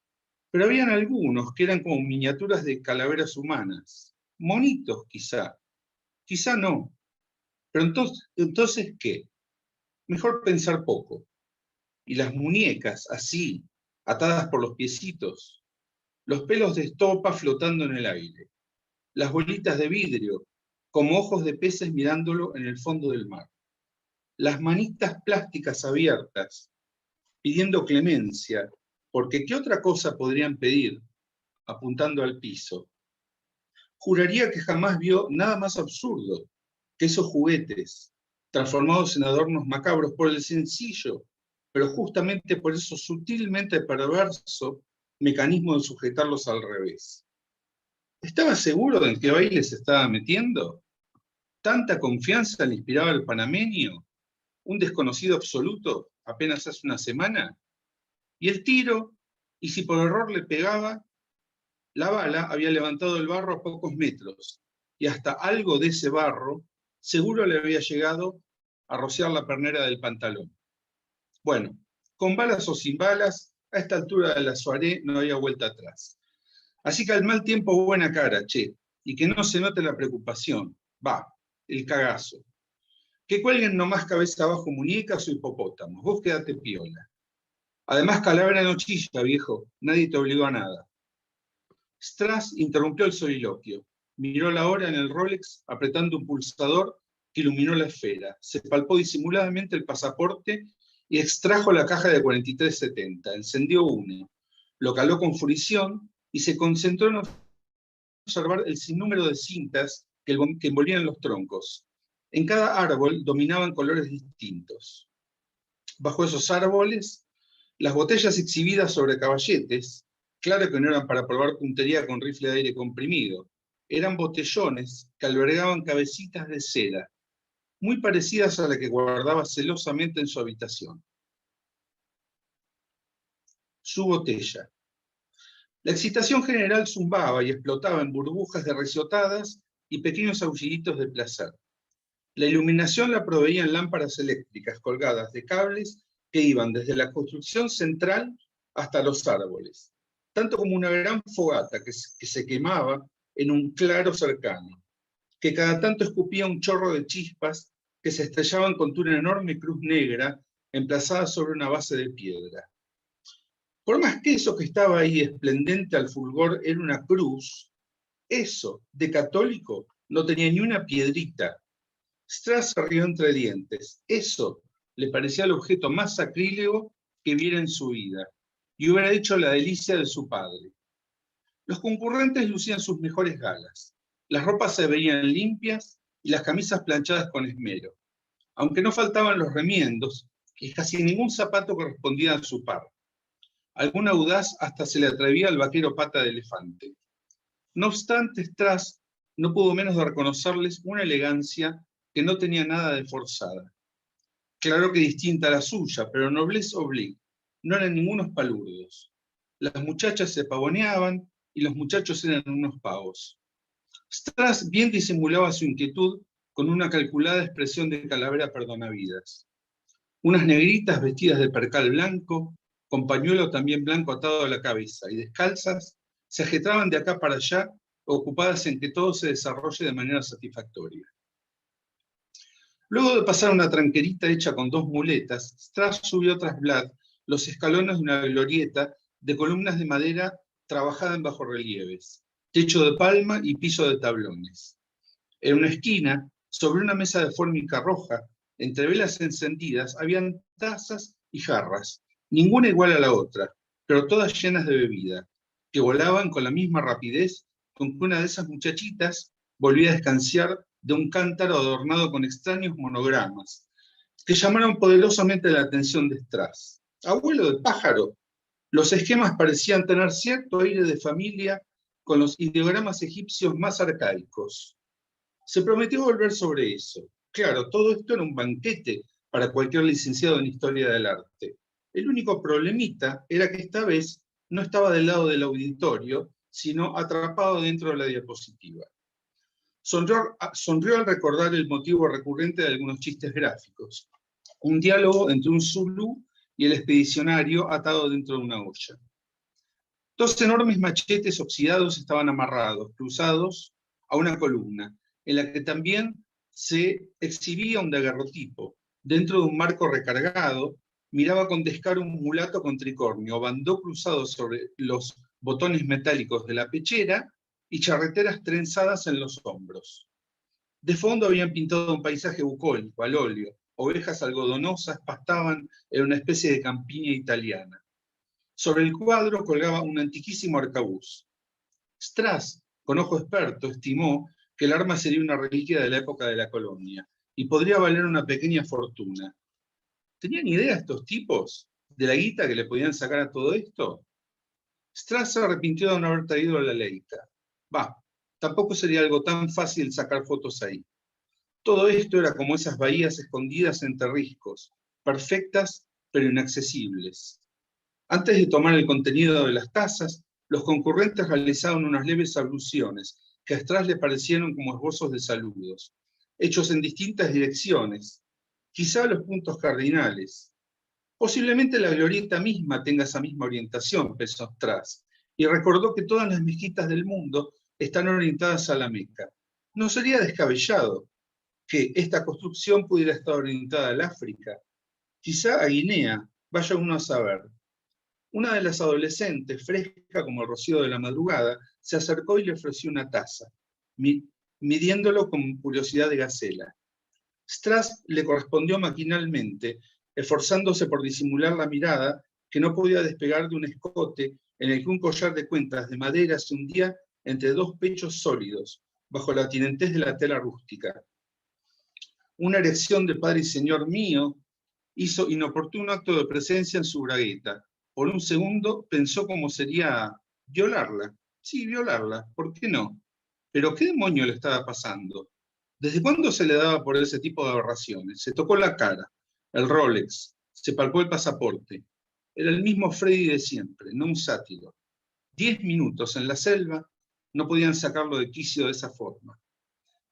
pero habían algunos que eran como miniaturas de calaveras humanas, monitos quizá no. Pero entonces ¿qué? Mejor pensar poco. Y las muñecas, así, atadas por los piecitos, los pelos de estopa flotando en el aire, las bolitas de vidrio, como ojos de peces mirándolo en el fondo del mar, las manitas plásticas abiertas, pidiendo clemencia, porque ¿qué otra cosa podrían pedir apuntando al piso? Juraría que jamás vio nada más absurdo que esos juguetes, transformados en adornos macabros por el sencillo, pero justamente por eso sutilmente perverso mecanismo de sujetarlos al revés. ¿Estaba seguro de en qué baile se estaba metiendo? ¿Tanta confianza le inspiraba al panameño, un desconocido absoluto apenas hace una semana? Y el tiro, y si por error le pegaba, la bala había levantado el barro a pocos metros, y hasta algo de ese barro seguro le había llegado a rociar la pernera del pantalón. Bueno, con balas o sin balas, a esta altura de la soirée no había vuelta atrás. Así que al mal tiempo buena cara, che, y que no se note la preocupación, va, el cagazo. Que cuelguen nomás cabeza abajo muñecas o hipopótamos, vos quédate piola. Además, calavera no chilla, viejo, nadie te obligó a nada. Strass interrumpió el soliloquio, miró la hora en el Rolex apretando un pulsador que iluminó la esfera, se palpó disimuladamente el pasaporte y extrajo la caja de 4370, encendió uno, Lo caló con fruición y se concentró en observar el sinnúmero de cintas que envolvían los troncos. En cada árbol dominaban colores distintos. Bajo esos árboles, las botellas exhibidas sobre caballetes, claro que no eran para probar puntería con rifle de aire comprimido, eran botellones que albergaban cabecitas de cera, muy parecidas a la que guardaba celosamente en su habitación. Su botella. La excitación general zumbaba y explotaba en burbujas de risotadas y pequeños aulliditos de placer. La iluminación la proveían lámparas eléctricas colgadas de cables que iban desde la construcción central hasta los árboles, tanto como una gran fogata que se quemaba en un claro cercano, que cada tanto escupía un chorro de chispas que se estrellaban contra una enorme cruz negra emplazada sobre una base de piedra. Por más que eso que estaba ahí esplendente al fulgor era una cruz, eso, de católico, no tenía ni una piedrita. Strass se rió entre dientes. Eso le parecía el objeto más sacrílego que viera en su vida, y hubiera hecho la delicia de su padre. Los concurrentes lucían sus mejores galas. Las ropas se veían limpias y las camisas planchadas con esmero, aunque no faltaban los remiendos, y casi ningún zapato correspondía a su par. Algún audaz hasta se le atrevía al vaquero pata de elefante. No obstante, Strass no pudo menos de reconocerles una elegancia que no tenía nada de forzada. Claro que distinta a la suya, pero noblesse oblige, no eran ningunos palurdos. Las muchachas se pavoneaban y los muchachos eran unos pavos. Strass bien disimulaba su inquietud con una calculada expresión de calavera perdonavidas. Unas negritas vestidas de percal blanco, con pañuelo también blanco atado a la cabeza y descalzas, se agitaban de acá para allá, ocupadas en que todo se desarrolle de manera satisfactoria. Luego de pasar una tranquerita hecha con 2 muletas, Strass subió tras Vlad los escalones de una glorieta de columnas de madera trabajada en bajorrelieves, techo de palma y piso de tablones. En una esquina, sobre una mesa de fórmica roja, entre velas encendidas, habían tazas y jarras, ninguna igual a la otra, pero todas llenas de bebida, que volaban con la misma rapidez con que una de esas muchachitas volvía a escanciar de un cántaro adornado con extraños monogramas, que llamaron poderosamente la atención de Strass. Abuelo de pájaro, los esquemas parecían tener cierto aire de familia con los ideogramas egipcios más arcaicos. Se prometió volver sobre eso. Claro, todo esto era un banquete para cualquier licenciado en Historia del Arte. El único problemita era que esta vez no estaba del lado del auditorio, sino atrapado dentro de la diapositiva. Sonrió al recordar el motivo recurrente de algunos chistes gráficos. Un diálogo entre un zulú y el expedicionario atado dentro de una olla. 2 enormes machetes oxidados estaban amarrados, cruzados a una columna, en la que también se exhibía un daguerrotipo. Dentro de un marco recargado, miraba con descaro un mulato con tricornio, bandó cruzado sobre los botones metálicos de la pechera y charreteras trenzadas en los hombros. De fondo habían pintado un paisaje bucólico, al óleo. Ovejas algodonosas pastaban en una especie de campiña italiana. Sobre el cuadro colgaba un antiquísimo arcabuz. Strass, con ojo experto, estimó que el arma sería una reliquia de la época de la colonia y podría valer una pequeña fortuna. ¿Tenían idea estos tipos de la guita que le podían sacar a todo esto? Strass se arrepintió de no haber traído a la Leica. Tampoco sería algo tan fácil sacar fotos ahí. Todo esto era como esas bahías escondidas entre riscos, perfectas pero inaccesibles. Antes de tomar el contenido de las tazas, los concurrentes realizaban unas leves abluciones, que a Strass le parecieron como esbozos de saludos, hechos en distintas direcciones, quizá los puntos cardinales. Posiblemente la glorieta misma tenga esa misma orientación, pensó Strass, y recordó que todas las mezquitas del mundo están orientadas a la Meca. No sería descabellado que esta construcción pudiera estar orientada al África, quizá a Guinea, vaya uno a saber. Una de las adolescentes, fresca como el rocío de la madrugada, se acercó y le ofreció una taza, midiéndolo con curiosidad de gacela. Strass le correspondió maquinalmente, esforzándose por disimular la mirada que no podía despegar de un escote en el que un collar de cuentas de madera se hundía entre dos pechos sólidos, bajo la tinentez de la tela rústica. Una erección de padre y señor mío hizo inoportuno acto de presencia en su bragueta. Por un segundo pensó cómo sería violarla. Sí, violarla, ¿por qué no? Pero ¿qué demonio le estaba pasando? ¿Desde cuándo se le daba por ese tipo de aberraciones? Se tocó la cara, el Rolex, se palpó el pasaporte. Era el mismo Freddy de siempre, no un sátiro. 10 minutos en la selva no podían sacarlo de quicio de esa forma.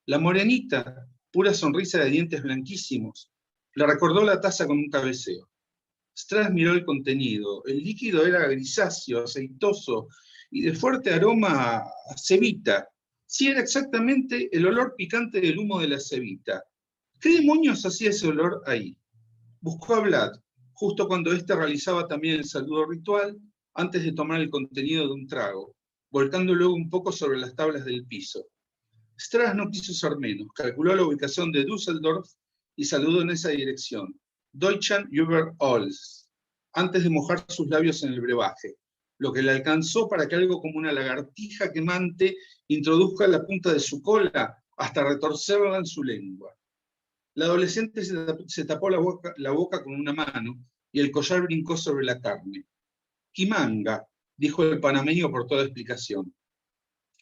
La morenita, pura sonrisa de dientes blanquísimos, le recordó la taza con un cabeceo. Strass miró el contenido. El líquido era grisáceo, aceitoso y de fuerte aroma a cebita. Sí, era exactamente el olor picante del humo de la cebita. ¿Qué demonios hacía ese olor ahí? Buscó a Vlad, justo cuando éste realizaba también el saludo ritual, antes de tomar el contenido de un trago, volcando luego un poco sobre las tablas del piso. Strass no quiso ser menos, calculó la ubicación de Düsseldorf y saludó en esa dirección. Deutschland über alles, antes de mojar sus labios en el brebaje, lo que le alcanzó para que algo como una lagartija quemante introduzca la punta de su cola hasta retorcerla en su lengua. La adolescente se tapó la boca con una mano y el collar brincó sobre la carne. Kimanga, dijo el panameño por toda explicación.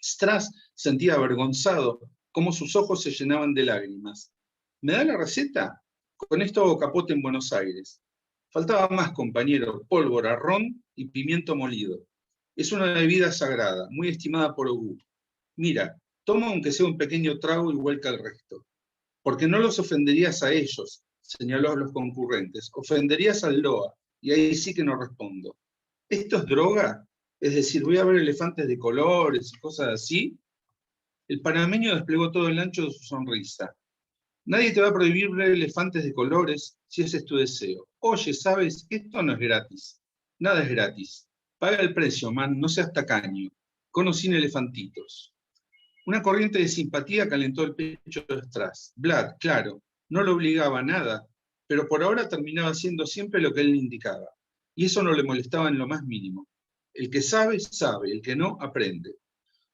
Strass sentía avergonzado cómo sus ojos se llenaban de lágrimas. ¿Me da la receta? Con esto hago capote en Buenos Aires. Faltaba más, compañero, pólvora, ron y pimiento molido. Es una bebida sagrada, muy estimada por Ogú. Mira, toma aunque sea un pequeño trago igual que el resto. Porque no los ofenderías a ellos, señaló a los concurrentes. Ofenderías al Loa, y ahí sí que no respondo. ¿Esto es droga? Es decir, voy a ver elefantes de colores y cosas así. El panameño desplegó todo el ancho de su sonrisa. Nadie te va a prohibir ver elefantes de colores si ese es tu deseo. Oye, ¿sabes? Esto no es gratis. Nada es gratis. Paga el precio, man, no seas tacaño. Con o sin elefantitos. Una corriente de simpatía calentó el pecho de Strass. Vlad, claro, no lo obligaba a nada, pero por ahora terminaba haciendo siempre lo que él le indicaba. Y eso no le molestaba en lo más mínimo. El que sabe, sabe, el que no, aprende.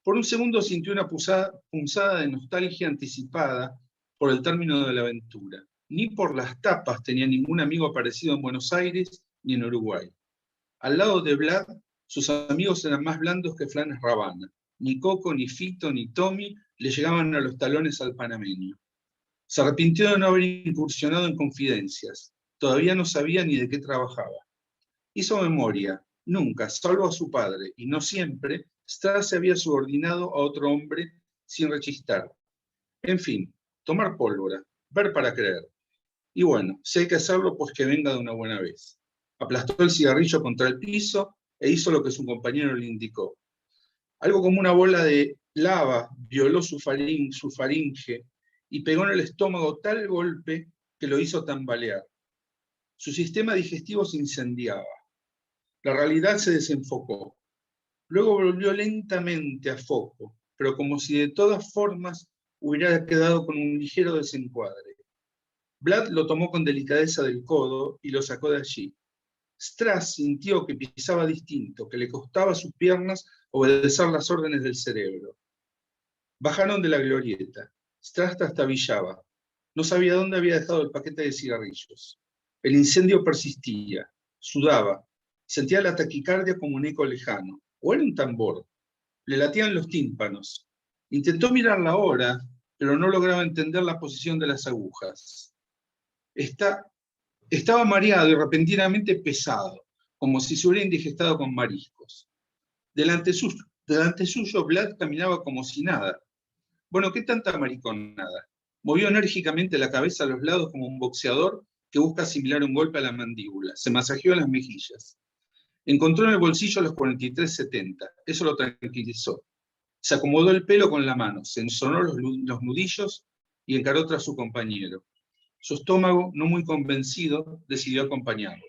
Por un segundo sintió una punzada de nostalgia anticipada por el término de la aventura. Ni por las tapas tenía ningún amigo aparecido en Buenos Aires ni en Uruguay. Al lado de Vlad, sus amigos eran más blandos que flanes Rabana. Ni Coco, ni Fito, ni Tommy le llegaban a los talones al panameño. Se arrepintió de no haber incursionado en confidencias. Todavía no sabía ni de qué trabajaba. Hizo memoria. Nunca, salvo a su padre, y no siempre, Strass se había subordinado a otro hombre sin rechistar. En fin, tomar pólvora, ver para creer. Y bueno, si hay que hacerlo, pues que venga de una buena vez. Aplastó el cigarrillo contra el piso e hizo lo que su compañero le indicó. Algo como una bola de lava violó su faringe y pegó en el estómago tal golpe que lo hizo tambalear. Su sistema digestivo se incendiaba. La realidad se desenfocó. Luego volvió lentamente a foco, pero como si de todas formas hubiera quedado con un ligero desencuadre. Vlad lo tomó con delicadeza del codo y lo sacó de allí. Strass sintió que pisaba distinto, que le costaba a sus piernas obedecer las órdenes del cerebro. Bajaron de la glorieta. Strass trastabillaba. No sabía dónde había dejado el paquete de cigarrillos. El incendio persistía. Sudaba. Sentía la taquicardia como un eco lejano. O era un tambor. Le latían los tímpanos. Intentó mirar la hora, pero no lograba entender la posición de las agujas. Estaba mareado y repentinamente pesado, como si se hubiera indigestado con mariscos. Delante suyo, Vlad caminaba como si nada. Bueno, ¿qué tanta mariconada? Movió enérgicamente la cabeza a los lados como un boxeador que busca asimilar un golpe a la mandíbula. Se masajeó las mejillas. Encontró en el bolsillo los 43.70. Eso lo tranquilizó. Se acomodó el pelo con la mano, se ensonó los nudillos y encaró tras su compañero. Su estómago, no muy convencido, decidió acompañarlo.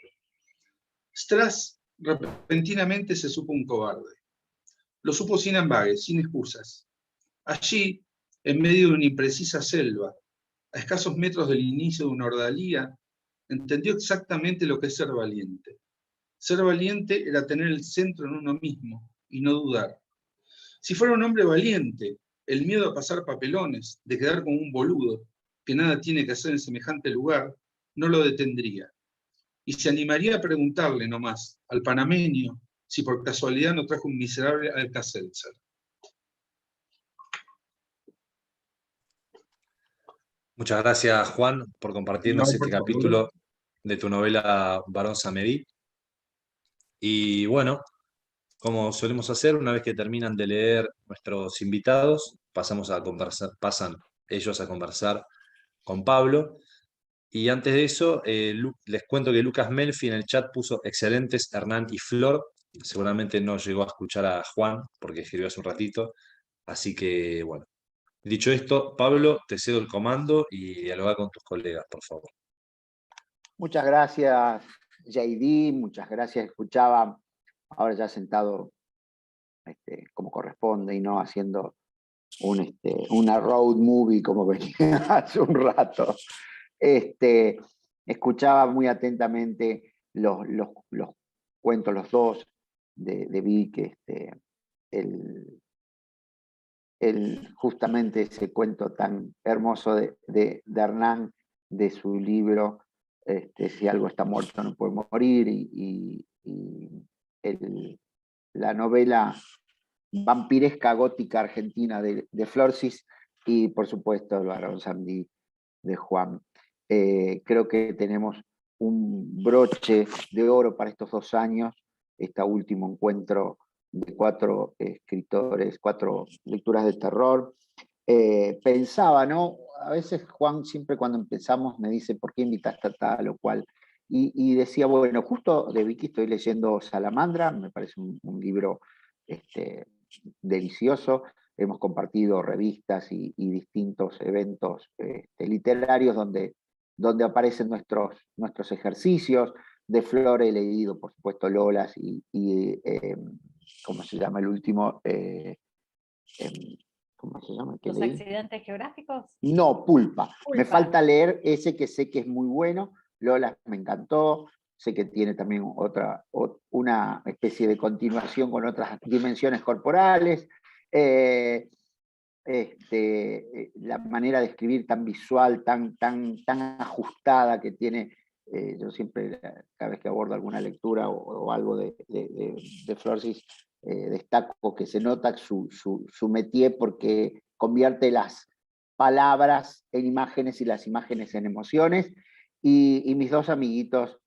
Strass repentinamente se supo un cobarde. Lo supo sin ambages, sin excusas. Allí, en medio de una imprecisa selva, a escasos metros del inicio de una ordalía, entendió exactamente lo que es ser valiente. Ser valiente era tener el centro en uno mismo y no dudar. Si fuera un hombre valiente, el miedo a pasar papelones, de quedar como un boludo, que nada tiene que hacer en semejante lugar, no lo detendría. Y se animaría a preguntarle nomás al panameño si por casualidad no trajo un miserable Alka-Seltzer. Muchas gracias, Juan, por compartirnos No, este por favor. capítulo de tu novela Barón Samedi. Y bueno, como solemos hacer, una vez que terminan de leer nuestros invitados, pasan ellos a conversar con Pablo. Y antes de eso, les cuento que Lucas Melfi en el chat puso excelentes Hernán y Flor. Seguramente no llegó a escuchar a Juan porque escribió hace un ratito. Así que, bueno, dicho esto, Pablo, te cedo el comando y dialoga con tus colegas, por favor. Muchas gracias, JD, muchas gracias. Escuchaba, ahora ya sentado como corresponde y no haciendo una road movie como venía hace un rato. Escuchaba muy atentamente los cuentos, los dos, de Vic, justamente ese cuento tan hermoso de Hernán, de su libro, Si algo está muerto no puede morir, y la novela vampiresca gótica argentina de Florcis, y por supuesto el Barón Samedi de Juan. Creo que tenemos un broche de oro para estos 2 años, este último encuentro de 4 escritores, 4 lecturas de terror. Pensaba, ¿no? A veces Juan, siempre cuando empezamos, me dice, ¿por qué invitaste a tal o cual? Y decía, bueno, justo de Vicky estoy leyendo Salamandra, me parece un libro delicioso. Hemos compartido revistas y distintos eventos literarios donde aparecen nuestros ejercicios. De Flor he leído, por supuesto, Lolas y ¿cómo se llama el último? ¿Cómo se llama? ¿Los accidentes geográficos? No, Pulpa. Pulpa. Me falta leer ese que sé que es muy bueno. Lolas me encantó. Sé que tiene también una especie de continuación con otras dimensiones corporales. La manera de escribir tan visual, tan ajustada que tiene. Yo siempre, cada vez que abordo alguna lectura o algo de Florcis, destaco que se nota su métier, porque convierte las palabras en imágenes y las imágenes en emociones. Y mis 2 amiguitos,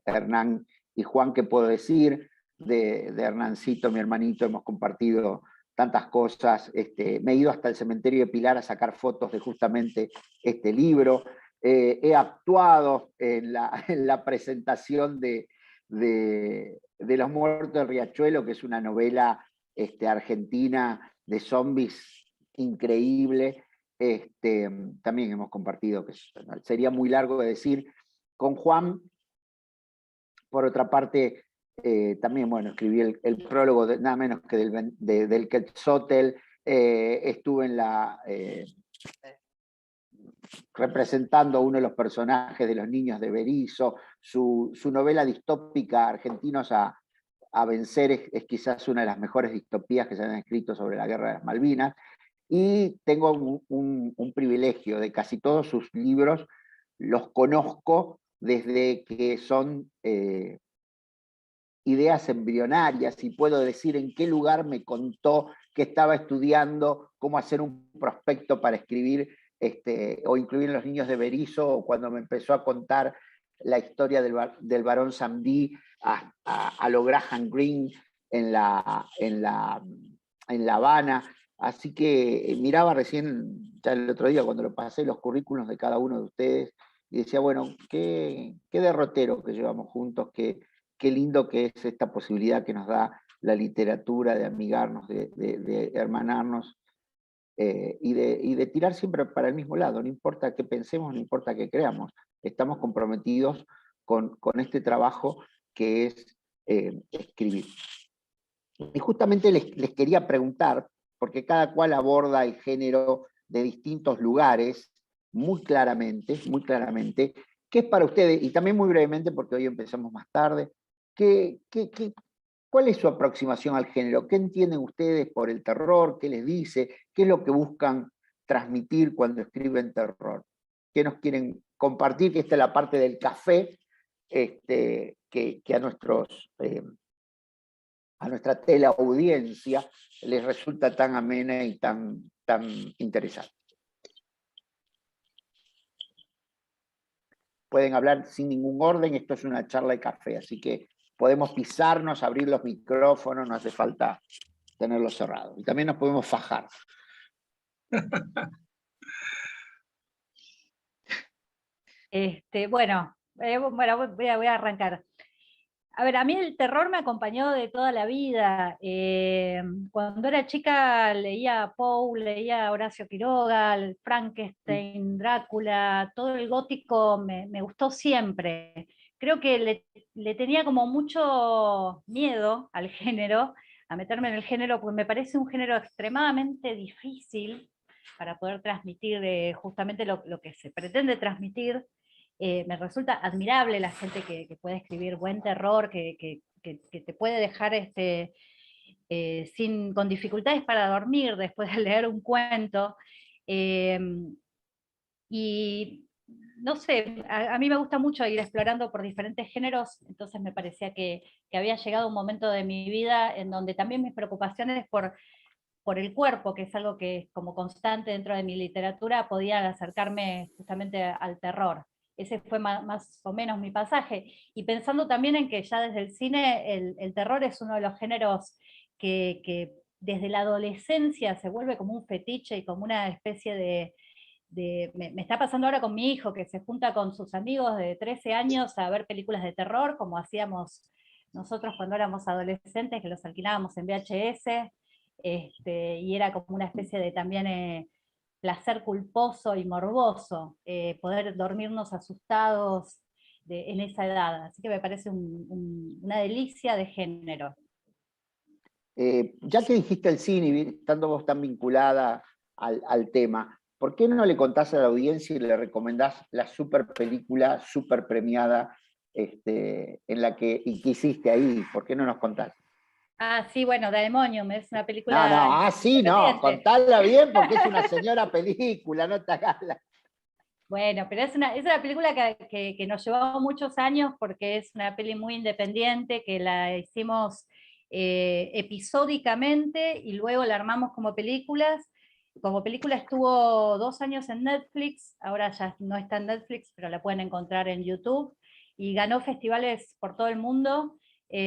Hernán y Juan, ¿qué puedo decir? De Hernancito, mi hermanito, hemos compartido tantas cosas. Me he ido hasta el cementerio de Pilar a sacar fotos de justamente este libro. He actuado en la presentación de Los Muertos del Riachuelo, que es una novela argentina de zombies increíble. También hemos compartido, que sería muy largo de decir, con Juan. Por otra parte, también, bueno, escribí el prólogo nada menos que del Quetzótl. Estuve representando a uno de los personajes de Los Niños de Berisso. Su novela distópica, Argentinos a vencer, es quizás una de las mejores distopías que se han escrito sobre la Guerra de las Malvinas. Y tengo un privilegio: de casi todos sus libros los conozco desde que son ideas embrionarias, y puedo decir en qué lugar me contó que estaba estudiando cómo hacer un prospecto para escribir o incluir Los Niños de Berisso, o cuando me empezó a contar la historia del Barón Samedi a lo Graham Greene en La Habana. Así que miraba recién, ya el otro día cuando lo pasé, los currículos de cada uno de ustedes, y decía, bueno, qué derrotero que llevamos juntos, qué lindo que es esta posibilidad que nos da la literatura de amigarnos, de hermanarnos, y de tirar siempre para el mismo lado. No importa qué pensemos, no importa qué creamos, estamos comprometidos con este trabajo que es escribir. Y justamente les quería preguntar, porque cada cual aborda el género de distintos lugares muy claramente, ¿qué es para ustedes? Y también muy brevemente, porque hoy empezamos más tarde, ¿Cuál es su aproximación al género? ¿Qué entienden ustedes por el terror? ¿Qué les dice? ¿Qué es lo que buscan transmitir cuando escriben terror? ¿Qué nos quieren compartir? Que esta es la parte del café que a nuestra teleaudiencia les resulta tan amena y tan interesante. Pueden hablar sin ningún orden, esto es una charla de café, así que podemos pisarnos, abrir los micrófonos, no hace falta tenerlos cerrados. Y también nos podemos fajar. Bueno, voy a arrancar. A ver, a mí el terror me acompañó de toda la vida. Cuando era chica leía Poe, leía Horacio Quiroga, Frankenstein, Drácula, todo el gótico me gustó siempre. Creo que le tenía como mucho miedo al género, a meterme en el género, porque me parece un género extremadamente difícil para poder transmitir justamente lo que se pretende transmitir. Me resulta admirable la gente que puede escribir buen terror, que te puede dejar con dificultades para dormir después de leer un cuento. Y no sé, a mí me gusta mucho ir explorando por diferentes géneros, entonces me parecía que había llegado un momento de mi vida en donde también mis preocupaciones por el cuerpo, que es algo que es como constante dentro de mi literatura, podían acercarme justamente al terror. Ese fue más o menos mi pasaje. Y pensando también en que ya desde el cine el terror es uno de los géneros que desde la adolescencia se vuelve como un fetiche y como una especie me está pasando ahora con mi hijo, que se junta con sus amigos de 13 años a ver películas de terror, como hacíamos nosotros cuando éramos adolescentes, que los alquilábamos en VHS, y era como una especie de también placer culposo y morboso, poder dormirnos asustados en esa edad. Así que me parece una delicia de género. Ya que dijiste el cine, estando vos tan vinculada al tema, ¿por qué no le contás a la audiencia y le recomendás la super película, super premiada, en la que hiciste ahí? ¿Por qué no nos contás? Ah, sí, bueno, Daemonium es una película... No, contala bien porque es una señora película, no te hagas la... Bueno, pero es una película que nos llevó muchos años porque es una peli muy independiente, que la hicimos episódicamente y luego la armamos como películas. Como película estuvo 2 años en Netflix, ahora ya no está en Netflix, pero la pueden encontrar en YouTube, y ganó festivales por todo el mundo,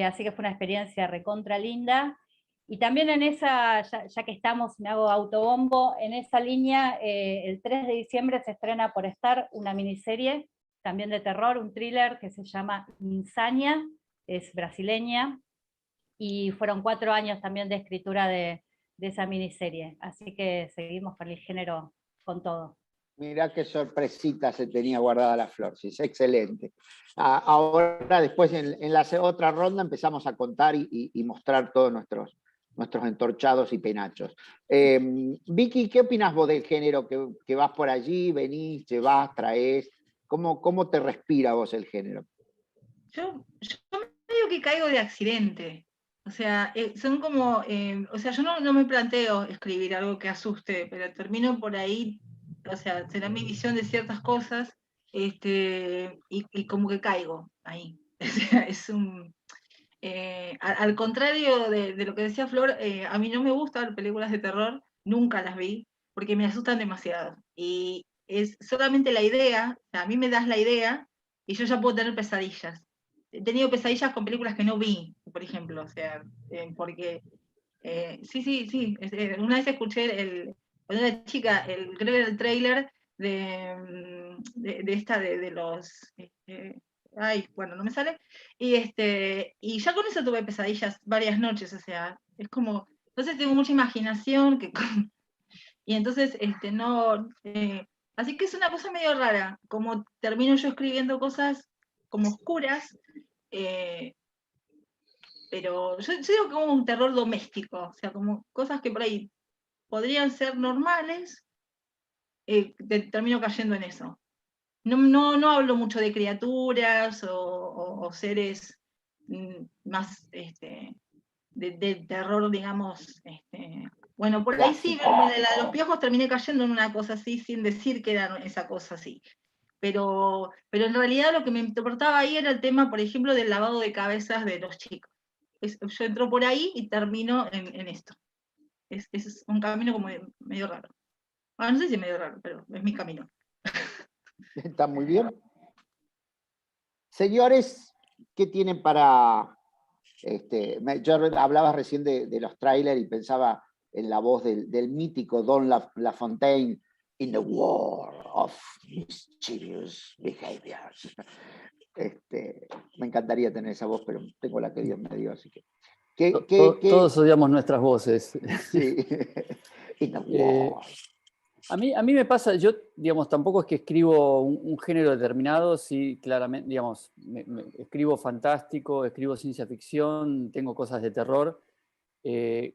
así que fue una experiencia recontra linda. Y también en esa, ya que estamos, me hago autobombo, en esa línea, el 3 de diciembre se estrena por Star una miniserie, también de terror, un thriller que se llama Insania, es brasileña, y fueron 4 años también de escritura de esa miniserie, así que seguimos con el género con todo. Mirá qué sorpresita se tenía guardada la flor, sí, es excelente. Ahora, después, en la otra ronda, empezamos a contar y mostrar todos nuestros entorchados y penachos. Vicky, ¿qué opinas vos del género? Que vas por allí, venís, llevas, traes. ¿Cómo te respira vos el género? Yo medio que caigo de accidente. O sea, son como, o sea, yo no me planteo escribir algo que asuste, pero termino por ahí, o sea, será mi visión de ciertas cosas, y como que caigo ahí. O sea, es al contrario de lo que decía Flor, a mí no me gustan las películas de terror, nunca las vi, porque me asustan demasiado. Y es solamente la idea, o sea, a mí me das la idea y yo ya puedo tener pesadillas. He tenido pesadillas con películas que no vi, por ejemplo, o sea, porque, sí, una vez escuché, cuando era chica, creo que era el tráiler de los... ay, bueno, no me sale, y ya con eso tuve pesadillas varias noches, o sea, es como, entonces tengo mucha imaginación, y entonces, no, así que es una cosa medio rara, como termino yo escribiendo cosas como oscuras, pero yo digo que como un terror doméstico, o sea, como cosas que por ahí podrían ser normales, termino cayendo en eso. No hablo mucho de criaturas o seres más de terror, digamos. Bueno, por ahí sí, la de los piojos terminé cayendo en una cosa así, sin decir que era esa cosa así. Pero en realidad lo que me importaba ahí era el tema, por ejemplo, del lavado de cabezas de los chicos. Yo entro por ahí y termino en esto. Es un camino como medio raro. Bueno, no sé si es medio raro, pero es mi camino. Está muy bien. Señores, ¿qué tienen para...? Yo hablaba recién de los trailers y pensaba en la voz del mítico Don LaFontaine, "In the world of mischievous behaviors". Me encantaría tener esa voz, pero tengo la que Dios me dio, así que... Todos odiamos nuestras voces. Sí. In the world. A mí me pasa, yo, digamos, tampoco es que escribo un género determinado, sí, claramente, digamos, escribo fantástico, escribo ciencia ficción, tengo cosas de terror.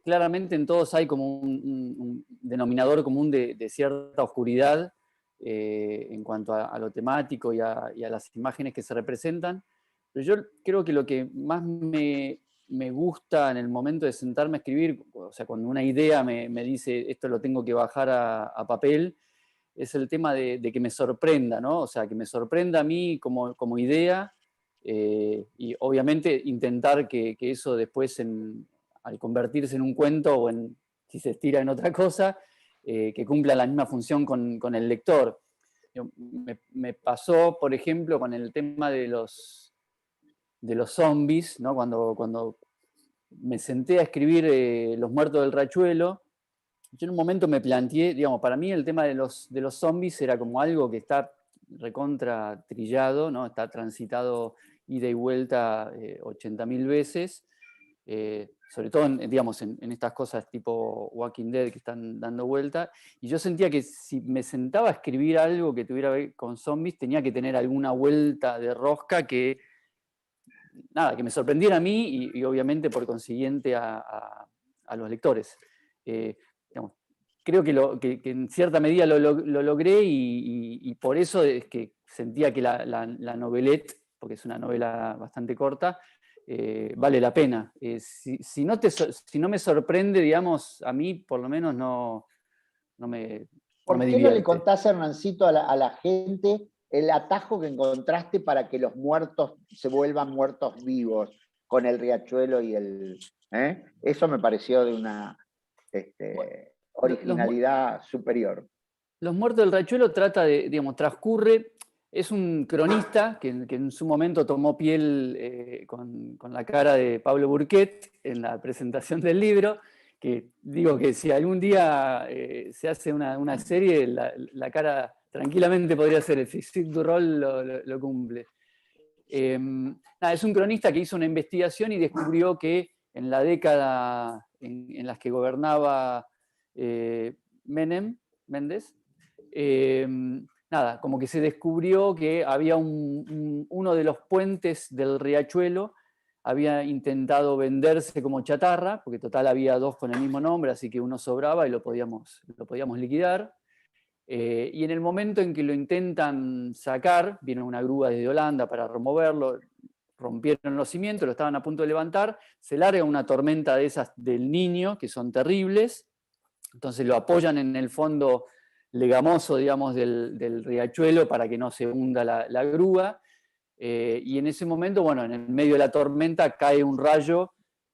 Claramente en todos hay como un denominador común de cierta oscuridad en cuanto a lo temático y a las imágenes que se representan. Pero yo creo que lo que más me gusta en el momento de sentarme a escribir, o sea, cuando una idea me dice esto lo tengo que bajar a papel, es el tema de que me sorprenda, ¿no? O sea, que me sorprenda a mí como idea y obviamente intentar que eso después, al convertirse en un cuento o si se estira en otra cosa, que cumpla la misma función con el lector. Me pasó, por ejemplo, con el tema de los zombies, ¿no? Cuando me senté a escribir Los muertos del Riachuelo, yo en un momento me planteé, digamos, para mí el tema de los zombies era como algo que está recontra trillado, ¿no? Está transitado ida y vuelta 80.000 veces, sobre todo digamos, en estas cosas tipo Walking Dead que están dando vuelta, y yo sentía que si me sentaba a escribir algo que tuviera que ver con zombies, tenía que tener alguna vuelta de rosca que me sorprendiera a mí y obviamente por consiguiente a los lectores. Digamos, creo que en cierta medida lo logré y por eso es que sentía que la novelette, porque es una novela bastante corta, vale la pena. Si no me sorprende, digamos, a mí por lo menos no me ¿Por qué no divierte. le contás, Hernancito, a la gente el atajo que encontraste para que los muertos se vuelvan muertos vivos con el riachuelo y el... Eso me pareció de una originalidad superior. Los muertos del Riachuelo transcurre, es un cronista que en su momento tomó piel con la cara de Pablo Burquet en la presentación del libro, que digo que si algún día se hace una serie, la cara tranquilamente podría ser, el physique du rôle lo cumple. Es un cronista que hizo una investigación y descubrió que en la década en las que gobernaba Méndez, como que se descubrió que había uno de los puentes del riachuelo había intentado venderse como chatarra, porque total había dos con el mismo nombre, así que uno sobraba y lo podíamos liquidar. Y en el momento en que lo intentan sacar, viene una grúa desde Holanda para removerlo, rompieron los cimientos, lo estaban a punto de levantar, se larga una tormenta de esas del Niño, que son terribles, entonces lo apoyan en el fondo legamoso, digamos, del riachuelo para que no se hunda la grúa, y en ese momento, bueno, en el medio de la tormenta cae un rayo.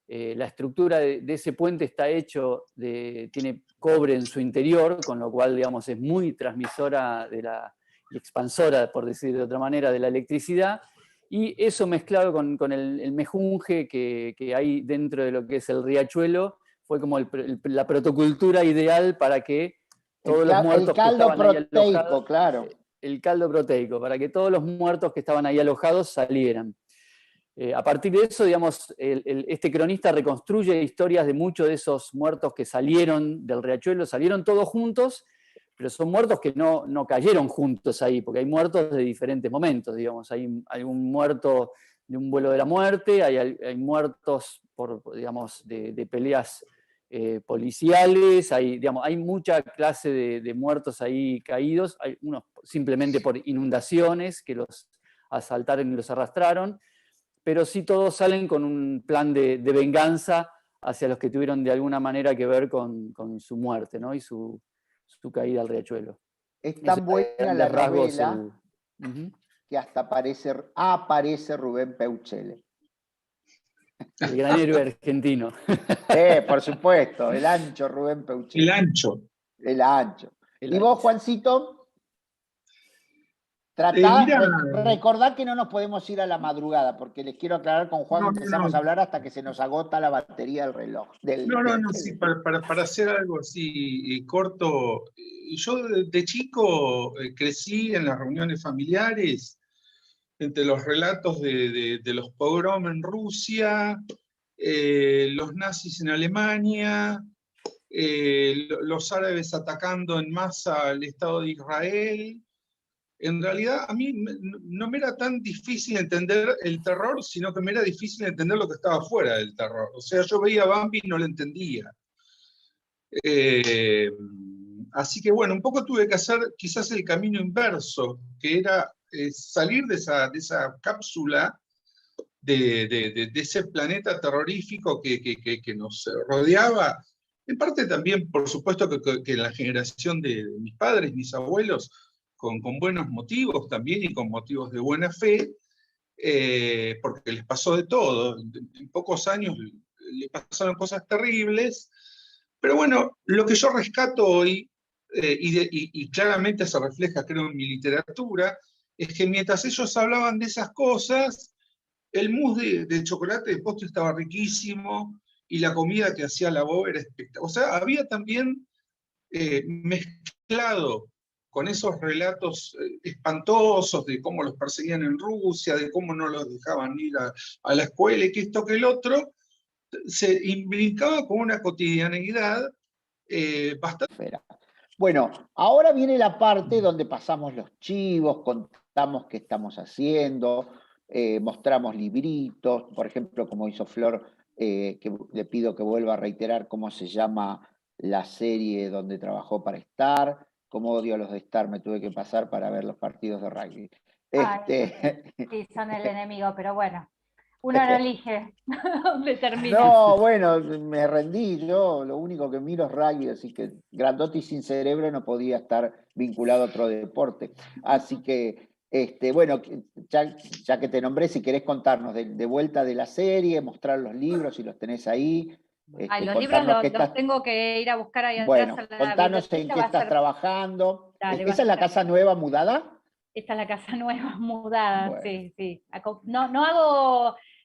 La estructura de ese puente está hecho tiene cobre en su interior, con lo cual, digamos, es muy transmisora y expansora, por decir de otra manera, de la electricidad, y eso mezclado con el mejunje que hay dentro de lo que es el riachuelo, fue como la protocultura ideal para que todos los muertos que estaban ahí alojados, claro. El caldo proteico, para que todos los muertos que estaban ahí alojados salieran. A partir de eso, digamos, este cronista reconstruye historias de muchos de esos muertos que salieron del riachuelo, salieron todos juntos, pero son muertos que no cayeron juntos ahí, porque hay muertos de diferentes momentos, digamos. Hay un muerto de un vuelo de la muerte, hay muertos digamos, de peleas policiales, hay mucha clase de muertos ahí caídos, hay unos simplemente por inundaciones que los asaltaron y los arrastraron. pero sí todos salen con un plan de venganza hacia los que tuvieron de alguna manera que ver con su muerte, ¿no? Y su caída al riachuelo. Es tan buena la novela que hasta aparece Rubén Peuchele. El gran héroe argentino. Por supuesto, el ancho Rubén Peuchele. El ancho. El ancho. ¿Y vos, Juancito? Recordad que no nos podemos ir a la madrugada, porque les quiero aclarar con Juan, empezamos a hablar hasta que se nos agota la batería del reloj. Sí, para hacer algo así corto. Yo de chico crecí en las reuniones familiares, entre los relatos de los pogrom en Rusia, los nazis en Alemania, los árabes atacando en masa al Estado de Israel. En realidad, a mí no me era tan difícil entender el terror, sino que me era difícil entender lo que estaba fuera del terror. O sea, yo veía a Bambi y no lo entendía. Así que bueno, un poco tuve que hacer quizás el camino inverso, que era salir de esa cápsula de ese planeta terrorífico que nos rodeaba. En parte también, por supuesto, que la generación de mis padres, mis abuelos, con buenos motivos también y con motivos de buena fe, porque les pasó de todo. En pocos años le pasaron cosas terribles, pero bueno, lo que yo rescato hoy, y claramente se refleja, creo, en mi literatura, es que mientras ellos hablaban de esas cosas, el mousse de chocolate de postre estaba riquísimo, y la comida que hacía la Bo era espectacular. O sea, había también mezclado con esos relatos espantosos de cómo los perseguían en Rusia, de cómo no los dejaban ir a la escuela, y que esto que el otro, se imbricaba con una cotidianeidad bastante... Bueno, ahora viene la parte donde pasamos los chivos, contamos qué estamos haciendo, mostramos libritos, por ejemplo, como hizo Flor, que le pido que vuelva a reiterar cómo se llama la serie donde trabajó para Star. Como odio a los de Star, me tuve que pasar para ver los partidos de rugby. Sí, son el enemigo, pero bueno, uno no elige dónde termina. No, bueno, me rendí yo, lo único que miro es rugby, así que grandote y sin cerebro no podía estar vinculado a otro deporte. Así que, bueno, ya que te nombré, si querés contarnos de vuelta de la serie, mostrar los libros, si los tenés ahí. Los libros los tengo que ir a buscar ahí bueno, atrás a la contanos en qué estás trabajando. Dale, ¿Esa es la casa nueva mudada? Esta es la casa nueva mudada, bueno. Sí.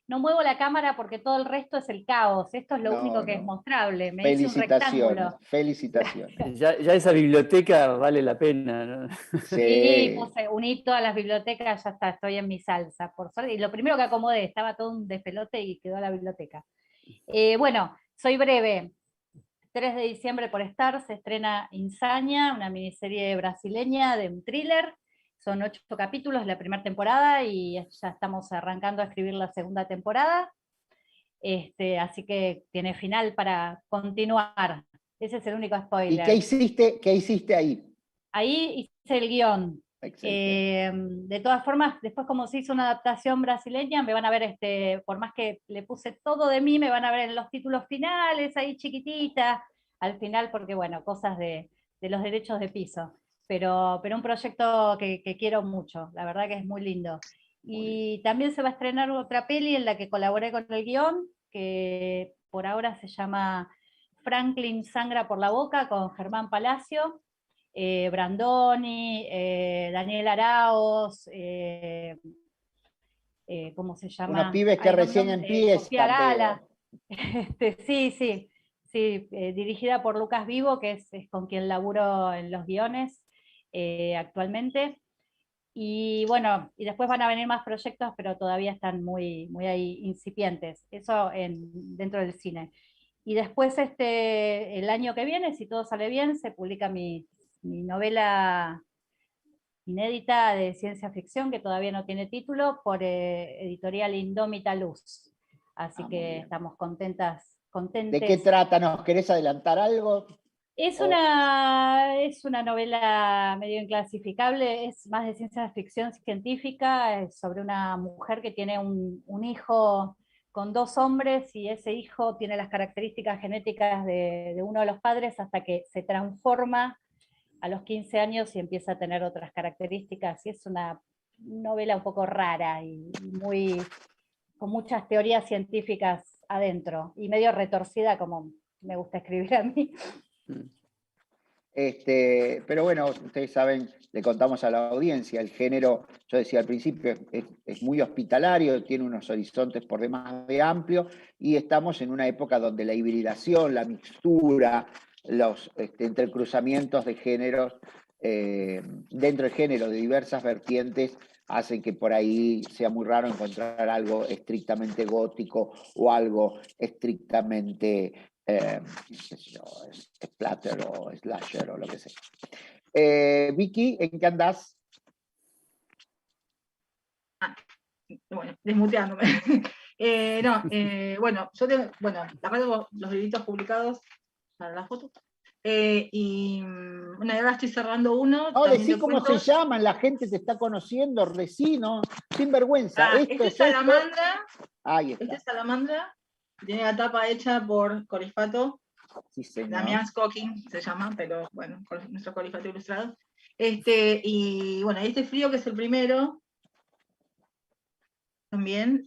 No muevo la cámara porque todo el resto es el caos. Esto es lo único que es mostrable. Me hice un rectángulo. Felicitaciones. Ya esa biblioteca vale la pena, ¿no? Sí, uní todas las bibliotecas, ya está, estoy en mi salsa, por suerte. Y lo primero que acomodé, estaba todo un despelote y quedó la biblioteca. Bueno, soy breve. 3 de diciembre por Star se estrena Insania, una miniserie brasileña de un thriller. Son 8 capítulos la primera temporada y ya estamos arrancando a escribir la segunda temporada. Así que tiene final para continuar. Ese es el único spoiler. ¿Y qué hiciste ahí? Ahí hice el guión. De todas formas, después como se hizo una adaptación brasileña, me van a ver, por más que le puse todo de mí, me van a ver en los títulos finales, ahí chiquitita, al final, porque bueno, cosas de los derechos de piso. Pero un proyecto que quiero mucho, la verdad que es muy lindo. Y también se va a estrenar otra peli en la que colaboré con el guión, que por ahora se llama Franklin sangra por la boca, con Germán Palacio, Brandoni, Daniel Araos, ¿cómo se llama? Unos pibes que recién empiezan. Sofía Gala. Sí, dirigida por Lucas Vivo, que es con quien laburo en los guiones actualmente. Y bueno, y después van a venir más proyectos, pero todavía están muy ahí incipientes. Eso dentro del cine. Y después el año que viene, si todo sale bien, se publica mi novela inédita de ciencia ficción, que todavía no tiene título, por editorial Indómita Luz. Así que estamos contentas. ¿De qué trata? ¿Nos querés adelantar algo? Es una novela medio inclasificable, es más de ciencia ficción científica, es sobre una mujer que tiene un hijo con 2 hombres y ese hijo tiene las características genéticas de uno de los padres hasta que se transforma a los 15 años y empieza a tener otras características. Y es una novela un poco rara y con muchas teorías científicas adentro y medio retorcida como me gusta escribir a mí. Pero bueno, ustedes saben, le contamos a la audiencia, el género, yo decía al principio, es muy hospitalario, tiene unos horizontes por demás de amplio, y estamos en una época donde la hibridación, la mixtura, los entrecruzamientos de géneros, dentro del género de diversas vertientes, hacen que por ahí sea muy raro encontrar algo estrictamente gótico o algo estrictamente splatter o slasher o lo que sea. Vicky, ¿en qué andás? Bueno, desmuteándome. Bueno, yo tengo, la verdad tengo los libritos publicados para la foto. Y bueno, ahora estoy cerrando uno. No, decí cómo se llaman, la gente te está conociendo, decí, ¿no? Sin vergüenza. Este es Salamandra. Ahí está. Este es Salamandra. Tiene la tapa hecha por Colifato. Sí, señor. Damián Scocking se llama, pero bueno, nuestro Colifato ilustrado. Y bueno, este frío que es el primero. También,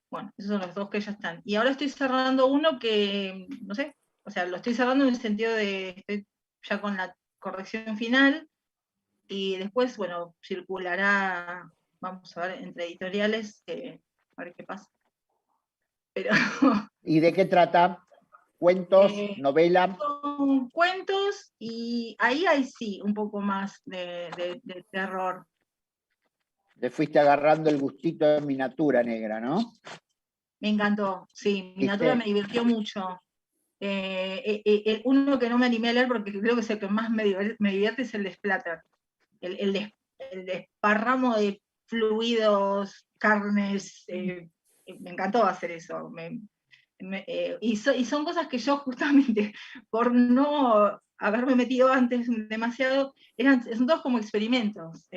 bueno, esos son los 2 que ya están. Y ahora estoy cerrando uno que, no sé, o sea, lo estoy cerrando en el sentido de, estoy ya con la corrección final, y después, bueno, circulará, vamos a ver, entre editoriales, a ver qué pasa. Pero, ¿y de qué trata? ¿Cuentos? ¿Novela? Son cuentos, y ahí hay sí, un poco más de terror. Le fuiste agarrando el gustito de Miniatura Negra, ¿no? Me encantó, sí, Miniatura me divirtió mucho. Uno que no me animé a leer porque creo que es el que más me divierte es el de Splatter. El desparramo de fluidos, carnes, me encantó hacer eso. Y son cosas que yo justamente, por no haberme metido antes demasiado, son todos como experimentos.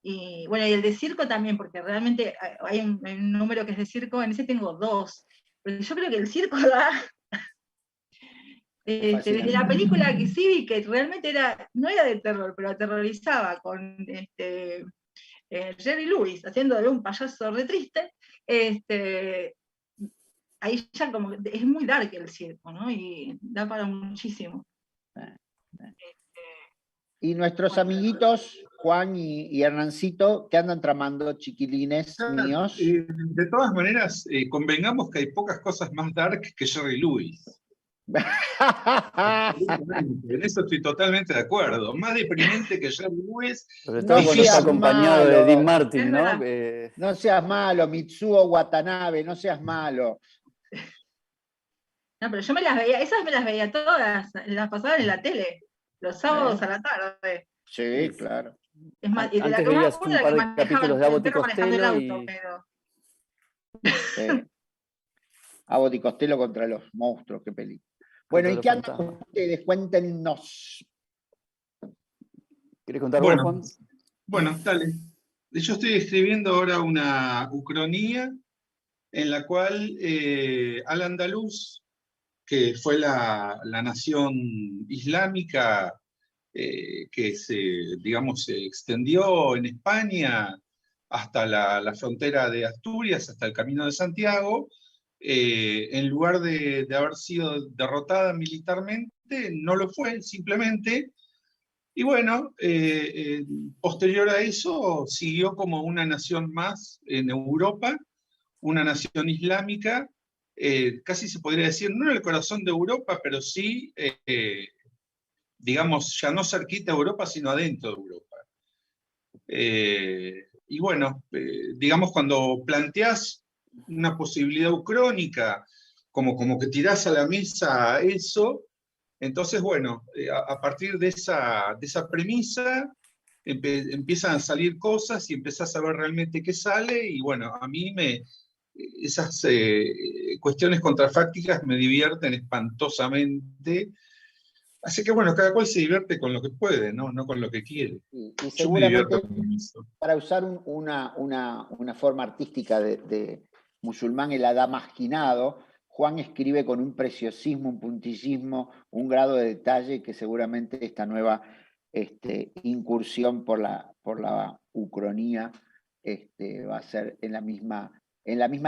Y bueno, y el de circo también, porque realmente hay un número que es de circo, en ese tengo 2. Pero yo creo que el circo da... desde la película que sí vi, que realmente no era de terror, pero aterrorizaba, con Jerry Lewis, haciendo de un payaso re triste, ahí ya como es muy dark el circo, ¿no? Y da para muchísimo. Y nuestros amiguitos, Juan y Hernancito, ¿qué andan tramando, chiquilines míos? De todas maneras, convengamos que hay pocas cosas más dark que Jerry Lewis. En eso estoy totalmente de acuerdo. Más deprimente que Jerry Lewis. Sobre todo cuando está acompañado de Dean Martin, ¿no? No seas malo, Mitsuo Watanabe, no seas malo. No, pero yo esas me las veía todas, las pasaban en la tele, los sábados a la tarde. Sí, claro. Es más, y de la Antes que veías un par de capítulos de Abbott y Costello y... Sí. Abbott y Costello contra los monstruos, qué película. Bueno, ¿y qué andan ustedes? Cuéntenos. ¿Quieres contar vos, Juan? Bueno, dale. Yo estoy escribiendo ahora una ucronía en la cual Al-Andalus, que fue la nación islámica que digamos, se extendió en España hasta la frontera de Asturias, hasta el Camino de Santiago, en lugar de haber sido derrotada militarmente, no lo fue, simplemente. Y bueno, posterior a eso, siguió como una nación más en Europa, una nación islámica, casi se podría decir, no en el corazón de Europa, pero sí, digamos, ya no cerquita a Europa, sino adentro de Europa. Y bueno, digamos, cuando planteás una posibilidad ucrónica, como que tirás a la mesa eso, entonces, bueno, a partir de esa premisa empiezan a salir cosas y empezás a ver realmente qué sale, y bueno, a mí esas cuestiones contrafácticas me divierten espantosamente, Así que bueno, cada cual se divierte con lo que puede, no con lo que quiere. Y Yo me seguramente, divierto con eso. para usar una forma artística de musulmán, el adamasquinado, Juan escribe con un preciosismo, un puntillismo, un grado de detalle que seguramente esta nueva incursión por la ucronía va a ser en la misma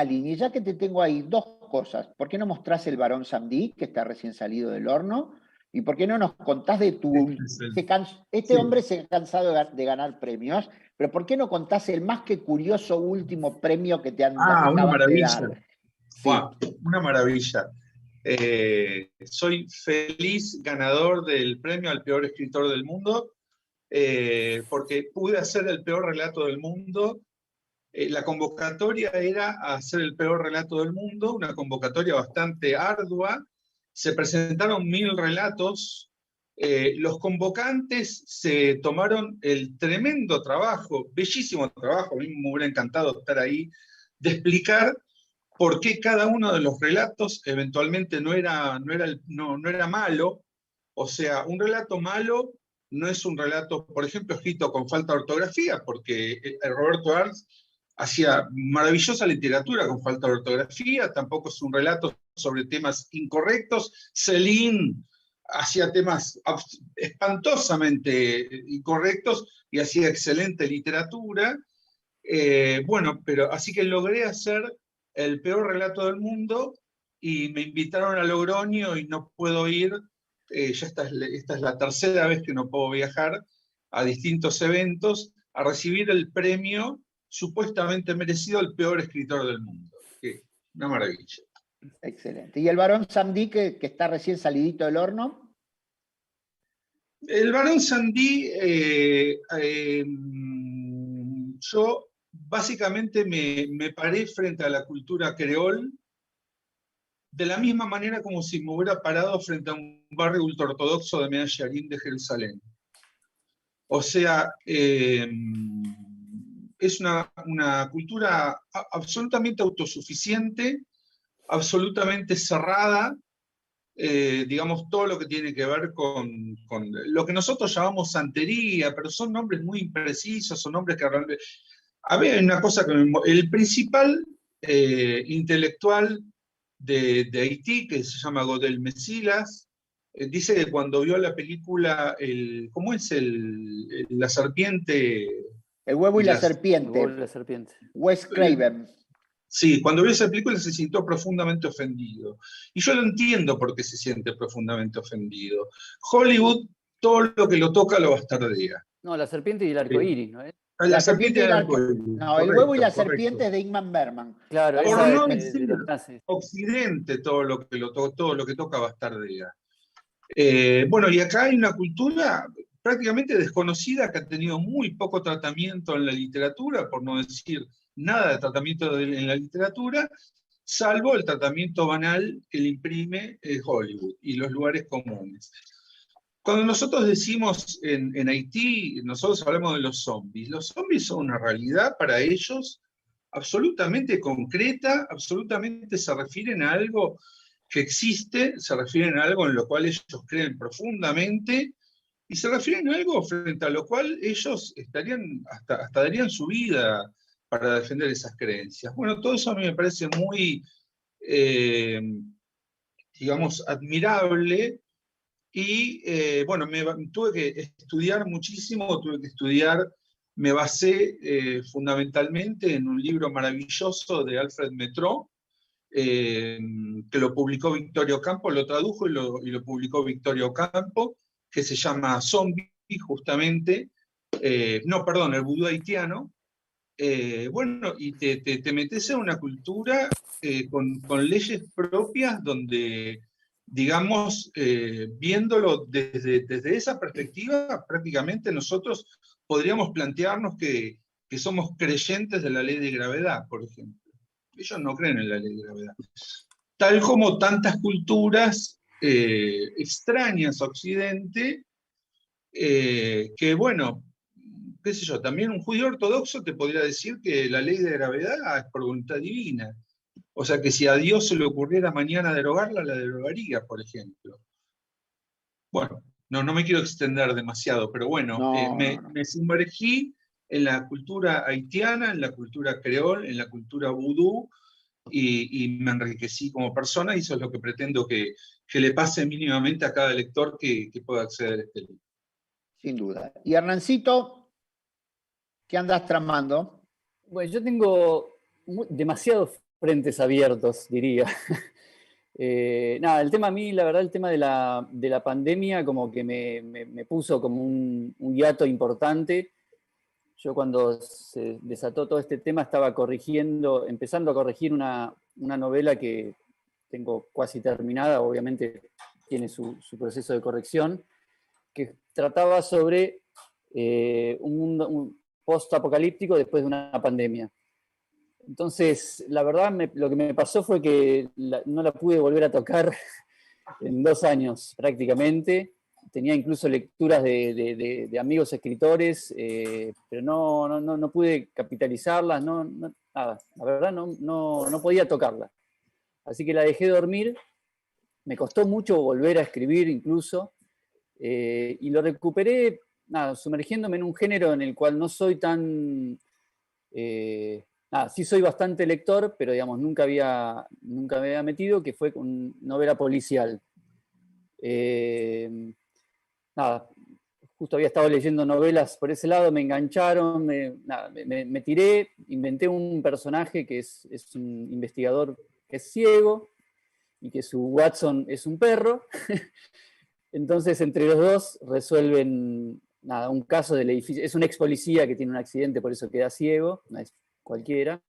línea. Y ya que te tengo ahí, dos cosas. ¿Por qué no mostrás el Barón Samdí, que está recién salido del horno? ¿Y por qué no nos contás de tu... Este hombre se ha cansado de ganar premios, pero ¿por qué no contás el más que curioso último premio que te una acaban de maravilla. dar? Sí. Wow, una maravilla. Soy feliz ganador del premio al peor escritor del mundo, porque pude hacer el peor relato del mundo. La convocatoria era hacer el peor relato del mundo, una convocatoria bastante ardua. Se presentaron 1000 relatos. Los convocantes se tomaron el tremendo trabajo, bellísimo trabajo, a mí me hubiera encantado estar ahí, de explicar por qué cada uno de los relatos eventualmente no era malo. O sea, un relato malo no es un relato, por ejemplo, escrito con falta de ortografía, porque Roberto Arlt hacía maravillosa literatura con falta de ortografía, tampoco es un relato sobre temas incorrectos. Céline hacía temas espantosamente incorrectos y hacía excelente literatura. Bueno, pero así que logré hacer el peor relato del mundo y me invitaron a Logroño y no puedo ir. Ya esta es la tercera vez que no puedo viajar a distintos eventos a recibir el premio supuestamente merecido al peor escritor del mundo. Una maravilla. Excelente. ¿Y el Barón Samdí, que está recién salidito del horno? El Barón Samdí, yo básicamente me paré frente a la cultura creol de la misma manera como si me hubiera parado frente a un barrio ultraortodoxo de Mea Shearim de Jerusalén. O sea, es una cultura absolutamente autosuficiente, absolutamente cerrada, digamos, todo lo que tiene que ver con lo que nosotros llamamos santería, pero son nombres muy imprecisos, son nombres que realmente... A ver, hay una cosa que el principal intelectual de Haití, que se llama Godel Mesilas, dice que cuando vio la película, ¿cómo es la serpiente? El huevo y la serpiente. El huevo y la serpiente. Wes Craven. Sí, cuando vio esa película se sintió profundamente ofendido. Y yo lo entiendo por qué se siente profundamente ofendido. Hollywood, todo lo que lo toca lo bastardea. No, la serpiente y el arco iris, ¿no es? La serpiente y el arco iris. No, el huevo y la serpiente es de Ingmar Bergman. Claro, Por esa no es decir de los nazis. Occidente, todo lo que toca bastardea. Bueno, y acá hay una cultura prácticamente desconocida que ha tenido muy poco tratamiento en la literatura, por no decir nada de tratamiento en la literatura, salvo el tratamiento banal que le imprime Hollywood y los lugares comunes. Cuando nosotros decimos en Haití, nosotros hablamos de los zombies. Los zombies son una realidad para ellos absolutamente concreta, absolutamente se refieren a algo que existe, se refieren a algo en lo cual ellos creen profundamente, y se refieren a algo frente a lo cual ellos hasta darían su vida para defender esas creencias. Bueno, todo eso a mí me parece muy, digamos, admirable, y bueno, tuve que estudiar muchísimo, me basé fundamentalmente en un libro maravilloso de Alfred Metro, que lo publicó Victorio Campo, lo tradujo y lo publicó Victorio Campo, que se llama Zombie, justamente, no, perdón, el vudú haitiano. Bueno, y te metes en una cultura con leyes propias donde, digamos, viéndolo desde esa perspectiva, prácticamente nosotros podríamos plantearnos que somos creyentes de la ley de gravedad, por ejemplo. Ellos no creen en la ley de gravedad. Tal como tantas culturas extrañas a Occidente, que bueno, qué sé yo, también un judío ortodoxo te podría decir que la ley de gravedad es por voluntad divina. O sea que si a Dios se le ocurriera mañana derogarla, la derogaría, por ejemplo. Bueno, no me quiero extender demasiado, pero bueno, No, me no. sumergí en la cultura haitiana, en la cultura creol, en la cultura vudú, y me enriquecí como persona, y eso es lo que pretendo que le pase mínimamente a cada lector que pueda acceder a este libro. Sin duda. Y Hernancito, ¿qué andas tramando? Bueno, yo tengo demasiados frentes abiertos, diría. Nada, el tema a mí, la verdad, el tema de la pandemia como que me puso como un hiato importante. Yo cuando se desató todo este tema estaba empezando a corregir una novela que tengo casi terminada, obviamente tiene su proceso de corrección, que trataba sobre un mundo post-apocalíptico después de una pandemia. Entonces, la verdad, lo que me pasó fue que no la pude volver a tocar en 2 años prácticamente. Tenía incluso lecturas de amigos escritores, pero no pude capitalizarlas, nada. La verdad, no podía tocarla. Así que la dejé dormir. Me costó mucho volver a escribir incluso, y lo recuperé, nada, sumergiéndome en un género en el cual no soy tan... sí soy bastante lector, pero digamos, nunca me había metido, que fue con novela policial. Nada, justo había estado leyendo novelas por ese lado, me engancharon, me tiré, inventé un personaje que es un investigador que es ciego y que su Watson es un perro. Entonces, entre los dos resuelven un caso del edificio. Es un ex policía que tiene un accidente, por eso queda ciego, no es cualquiera.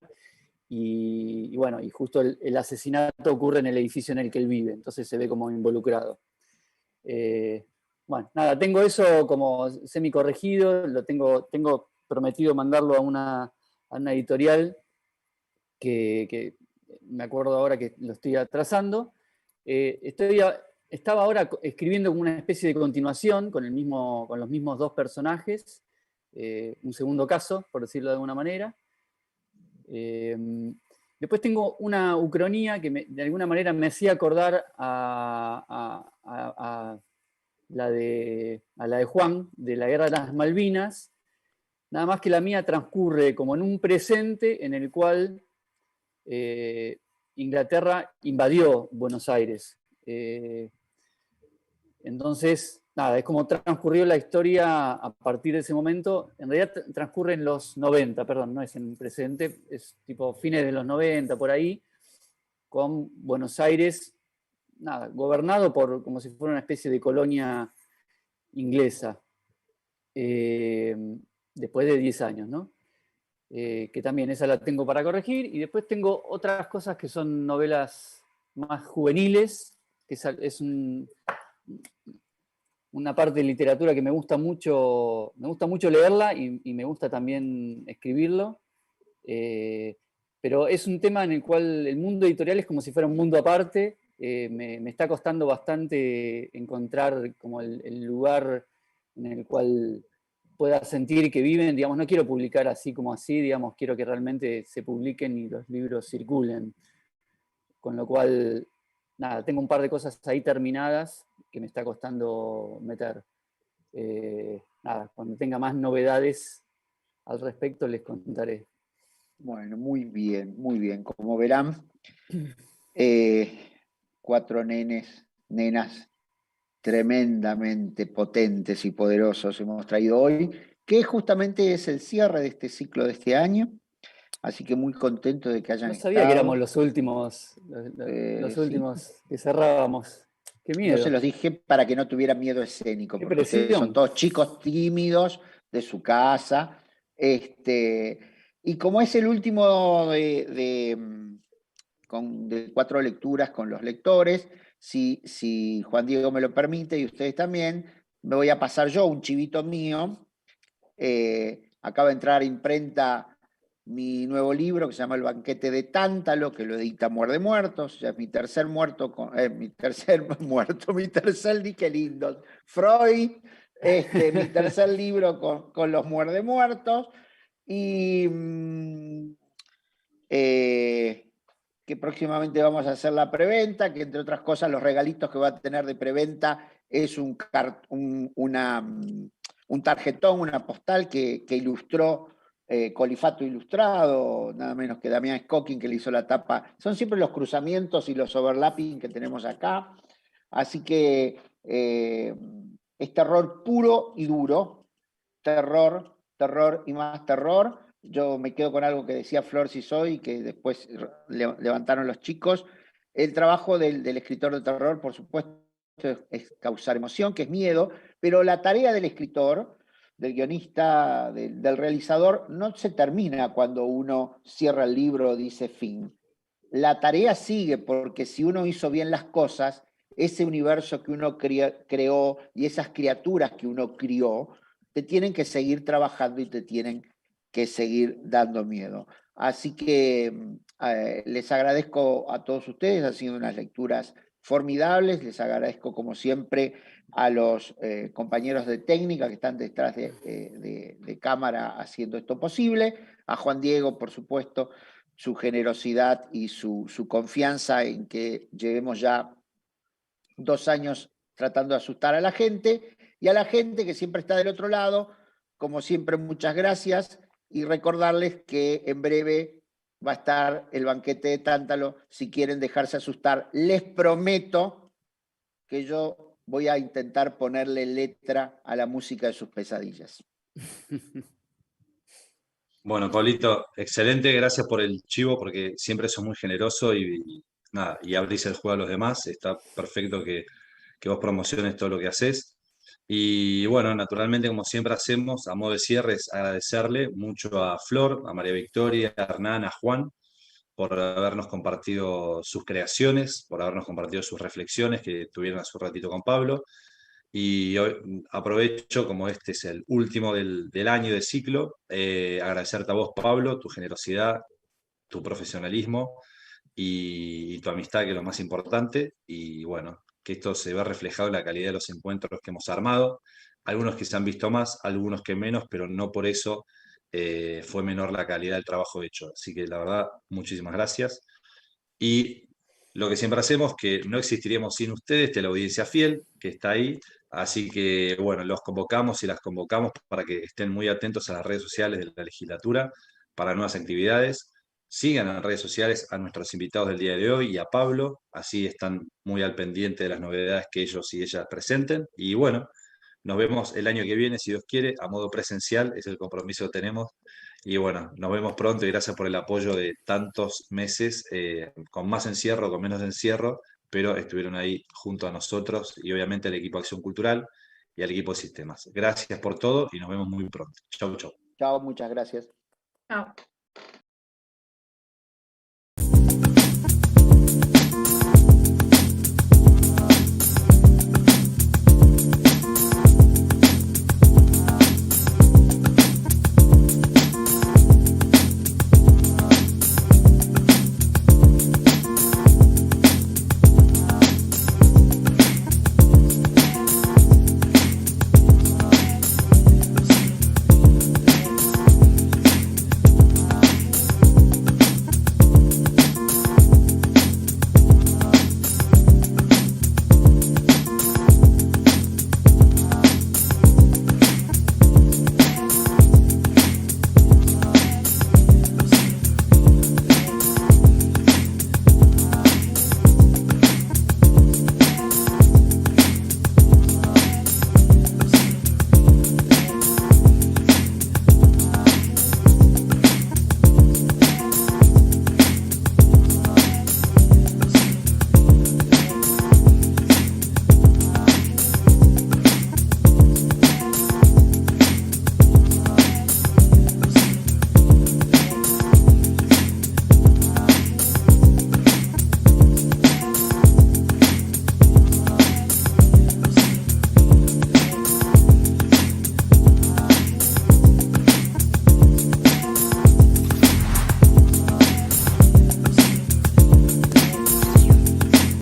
Y bueno, y justo el asesinato ocurre en el edificio en el que él vive, entonces se ve como involucrado. Bueno, nada, tengo eso como semi-corregido, tengo prometido mandarlo a una editorial que me acuerdo ahora que lo estoy atrasando. Estaba ahora escribiendo como una especie de continuación con los mismos 2 personajes, un segundo caso, por decirlo de alguna manera. Después tengo una ucronía que de alguna manera me hacía acordar a la de Juan, de la Guerra de las Malvinas, nada más que la mía transcurre como en un presente en el cual Inglaterra invadió Buenos Aires. Entonces, nada, es como transcurrió la historia a partir de ese momento. En realidad transcurre en los 90, perdón, no es en presente, es tipo fines de los 90, por ahí, con Buenos Aires, nada, gobernado como si fuera una especie de colonia inglesa, después de 10 años, ¿no? Que también esa la tengo para corregir, y después tengo otras cosas que son novelas más juveniles, que es una parte de literatura que me gusta mucho leerla y me gusta también escribirlo, pero es un tema en el cual el mundo editorial es como si fuera un mundo aparte. Me está costando bastante encontrar como el lugar en el cual pueda sentir que viven. Digamos, no quiero publicar así como así, digamos, quiero que realmente se publiquen y los libros circulen. Con lo cual, nada, tengo un par de cosas ahí terminadas que me está costando meter. Nada, cuando tenga más novedades al respecto les contaré. Bueno, muy bien, muy bien. Como verán, 4 nenas tremendamente potentes y poderosos hemos traído hoy, que justamente es el cierre de este ciclo de este año. Así que muy contento de que hayan No sabía que estado. éramos los últimos Sí. que cerrábamos. Qué Yo miedo. se los dije para que no tuvieran miedo escénico, Qué porque ustedes son presión. todos chicos tímidos de su casa. Y como es el último de 4 lecturas con los lectores, si Juan Diego me lo permite y ustedes también, me voy a pasar yo un chivito mío. Acaba de entrar a imprenta mi nuevo libro que se llama El banquete de Tántalo, que lo edita Muerde Muertos. Ya es mi tercer muerto, mi tercer, qué lindo, Freud, mi tercer libro con los Muerde Muertos. Y que próximamente vamos a hacer la preventa, que entre otras cosas los regalitos que va a tener de preventa es un tarjetón, una postal que ilustró Colifato Ilustrado, nada menos que Damián Scocking, que le hizo la tapa. Son siempre los cruzamientos y los overlapping que tenemos acá. Así que es terror puro y duro. Terror, terror y más terror. Yo me quedo con algo que decía Flor Sisoy, que después levantaron los chicos. El trabajo del escritor de terror, por supuesto, es causar emoción, que es miedo, pero la tarea del escritor, del guionista, del realizador, no se termina cuando uno cierra el libro o dice fin. La tarea sigue, porque si uno hizo bien las cosas, ese universo que uno creó y esas criaturas que uno crió, te tienen que seguir trabajando y te tienen que seguir dando miedo. Así que les agradezco a todos ustedes, han sido unas lecturas formidables, les agradezco como siempre a los compañeros de técnica que están detrás de cámara haciendo esto posible, a Juan Diego, por supuesto, su generosidad y su confianza en que llevemos ya 2 años tratando de asustar a la gente, y a la gente que siempre está del otro lado, como siempre, muchas gracias, y recordarles que en breve va a estar el banquete de Tántalo, si quieren dejarse asustar. Les prometo que yo voy a intentar ponerle letra a la música de sus pesadillas. Bueno, Pablito, excelente, gracias por el chivo, porque siempre sos muy generoso nada, y abrís el juego a los demás. Está perfecto que vos promociones todo lo que haces. Y bueno, naturalmente, como siempre hacemos, a modo de cierre, es agradecerle mucho a Flor, a María Victoria, a Hernán, a Juan, por habernos compartido sus creaciones, por habernos compartido sus reflexiones que tuvieron hace un ratito con Pablo. Y hoy aprovecho, como este es el último del año de ciclo, agradecerte a vos, Pablo, tu generosidad, tu profesionalismo y tu amistad, que es lo más importante. Y bueno, que esto se ve reflejado en la calidad de los encuentros que hemos armado. Algunos que se han visto más, algunos que menos, pero no por eso fue menor la calidad del trabajo hecho. Así que la verdad, muchísimas gracias. Y lo que siempre hacemos, que no existiríamos sin ustedes, de la audiencia fiel que está ahí. Así que, bueno, los convocamos y las convocamos para que estén muy atentos a las redes sociales de la legislatura para nuevas actividades. Sigan en las redes sociales a nuestros invitados del día de hoy y a Pablo, así están muy al pendiente de las novedades que ellos y ellas presenten. Y bueno, nos vemos el año que viene, si Dios quiere, a modo presencial, es el compromiso que tenemos. Y bueno, nos vemos pronto y gracias por el apoyo de tantos meses, con más encierro, con menos encierro, pero estuvieron ahí junto a nosotros y obviamente al equipo de Acción Cultural y al equipo de Sistemas. Gracias por todo y nos vemos muy pronto. Chau, chau. Chao, muchas gracias. Chao.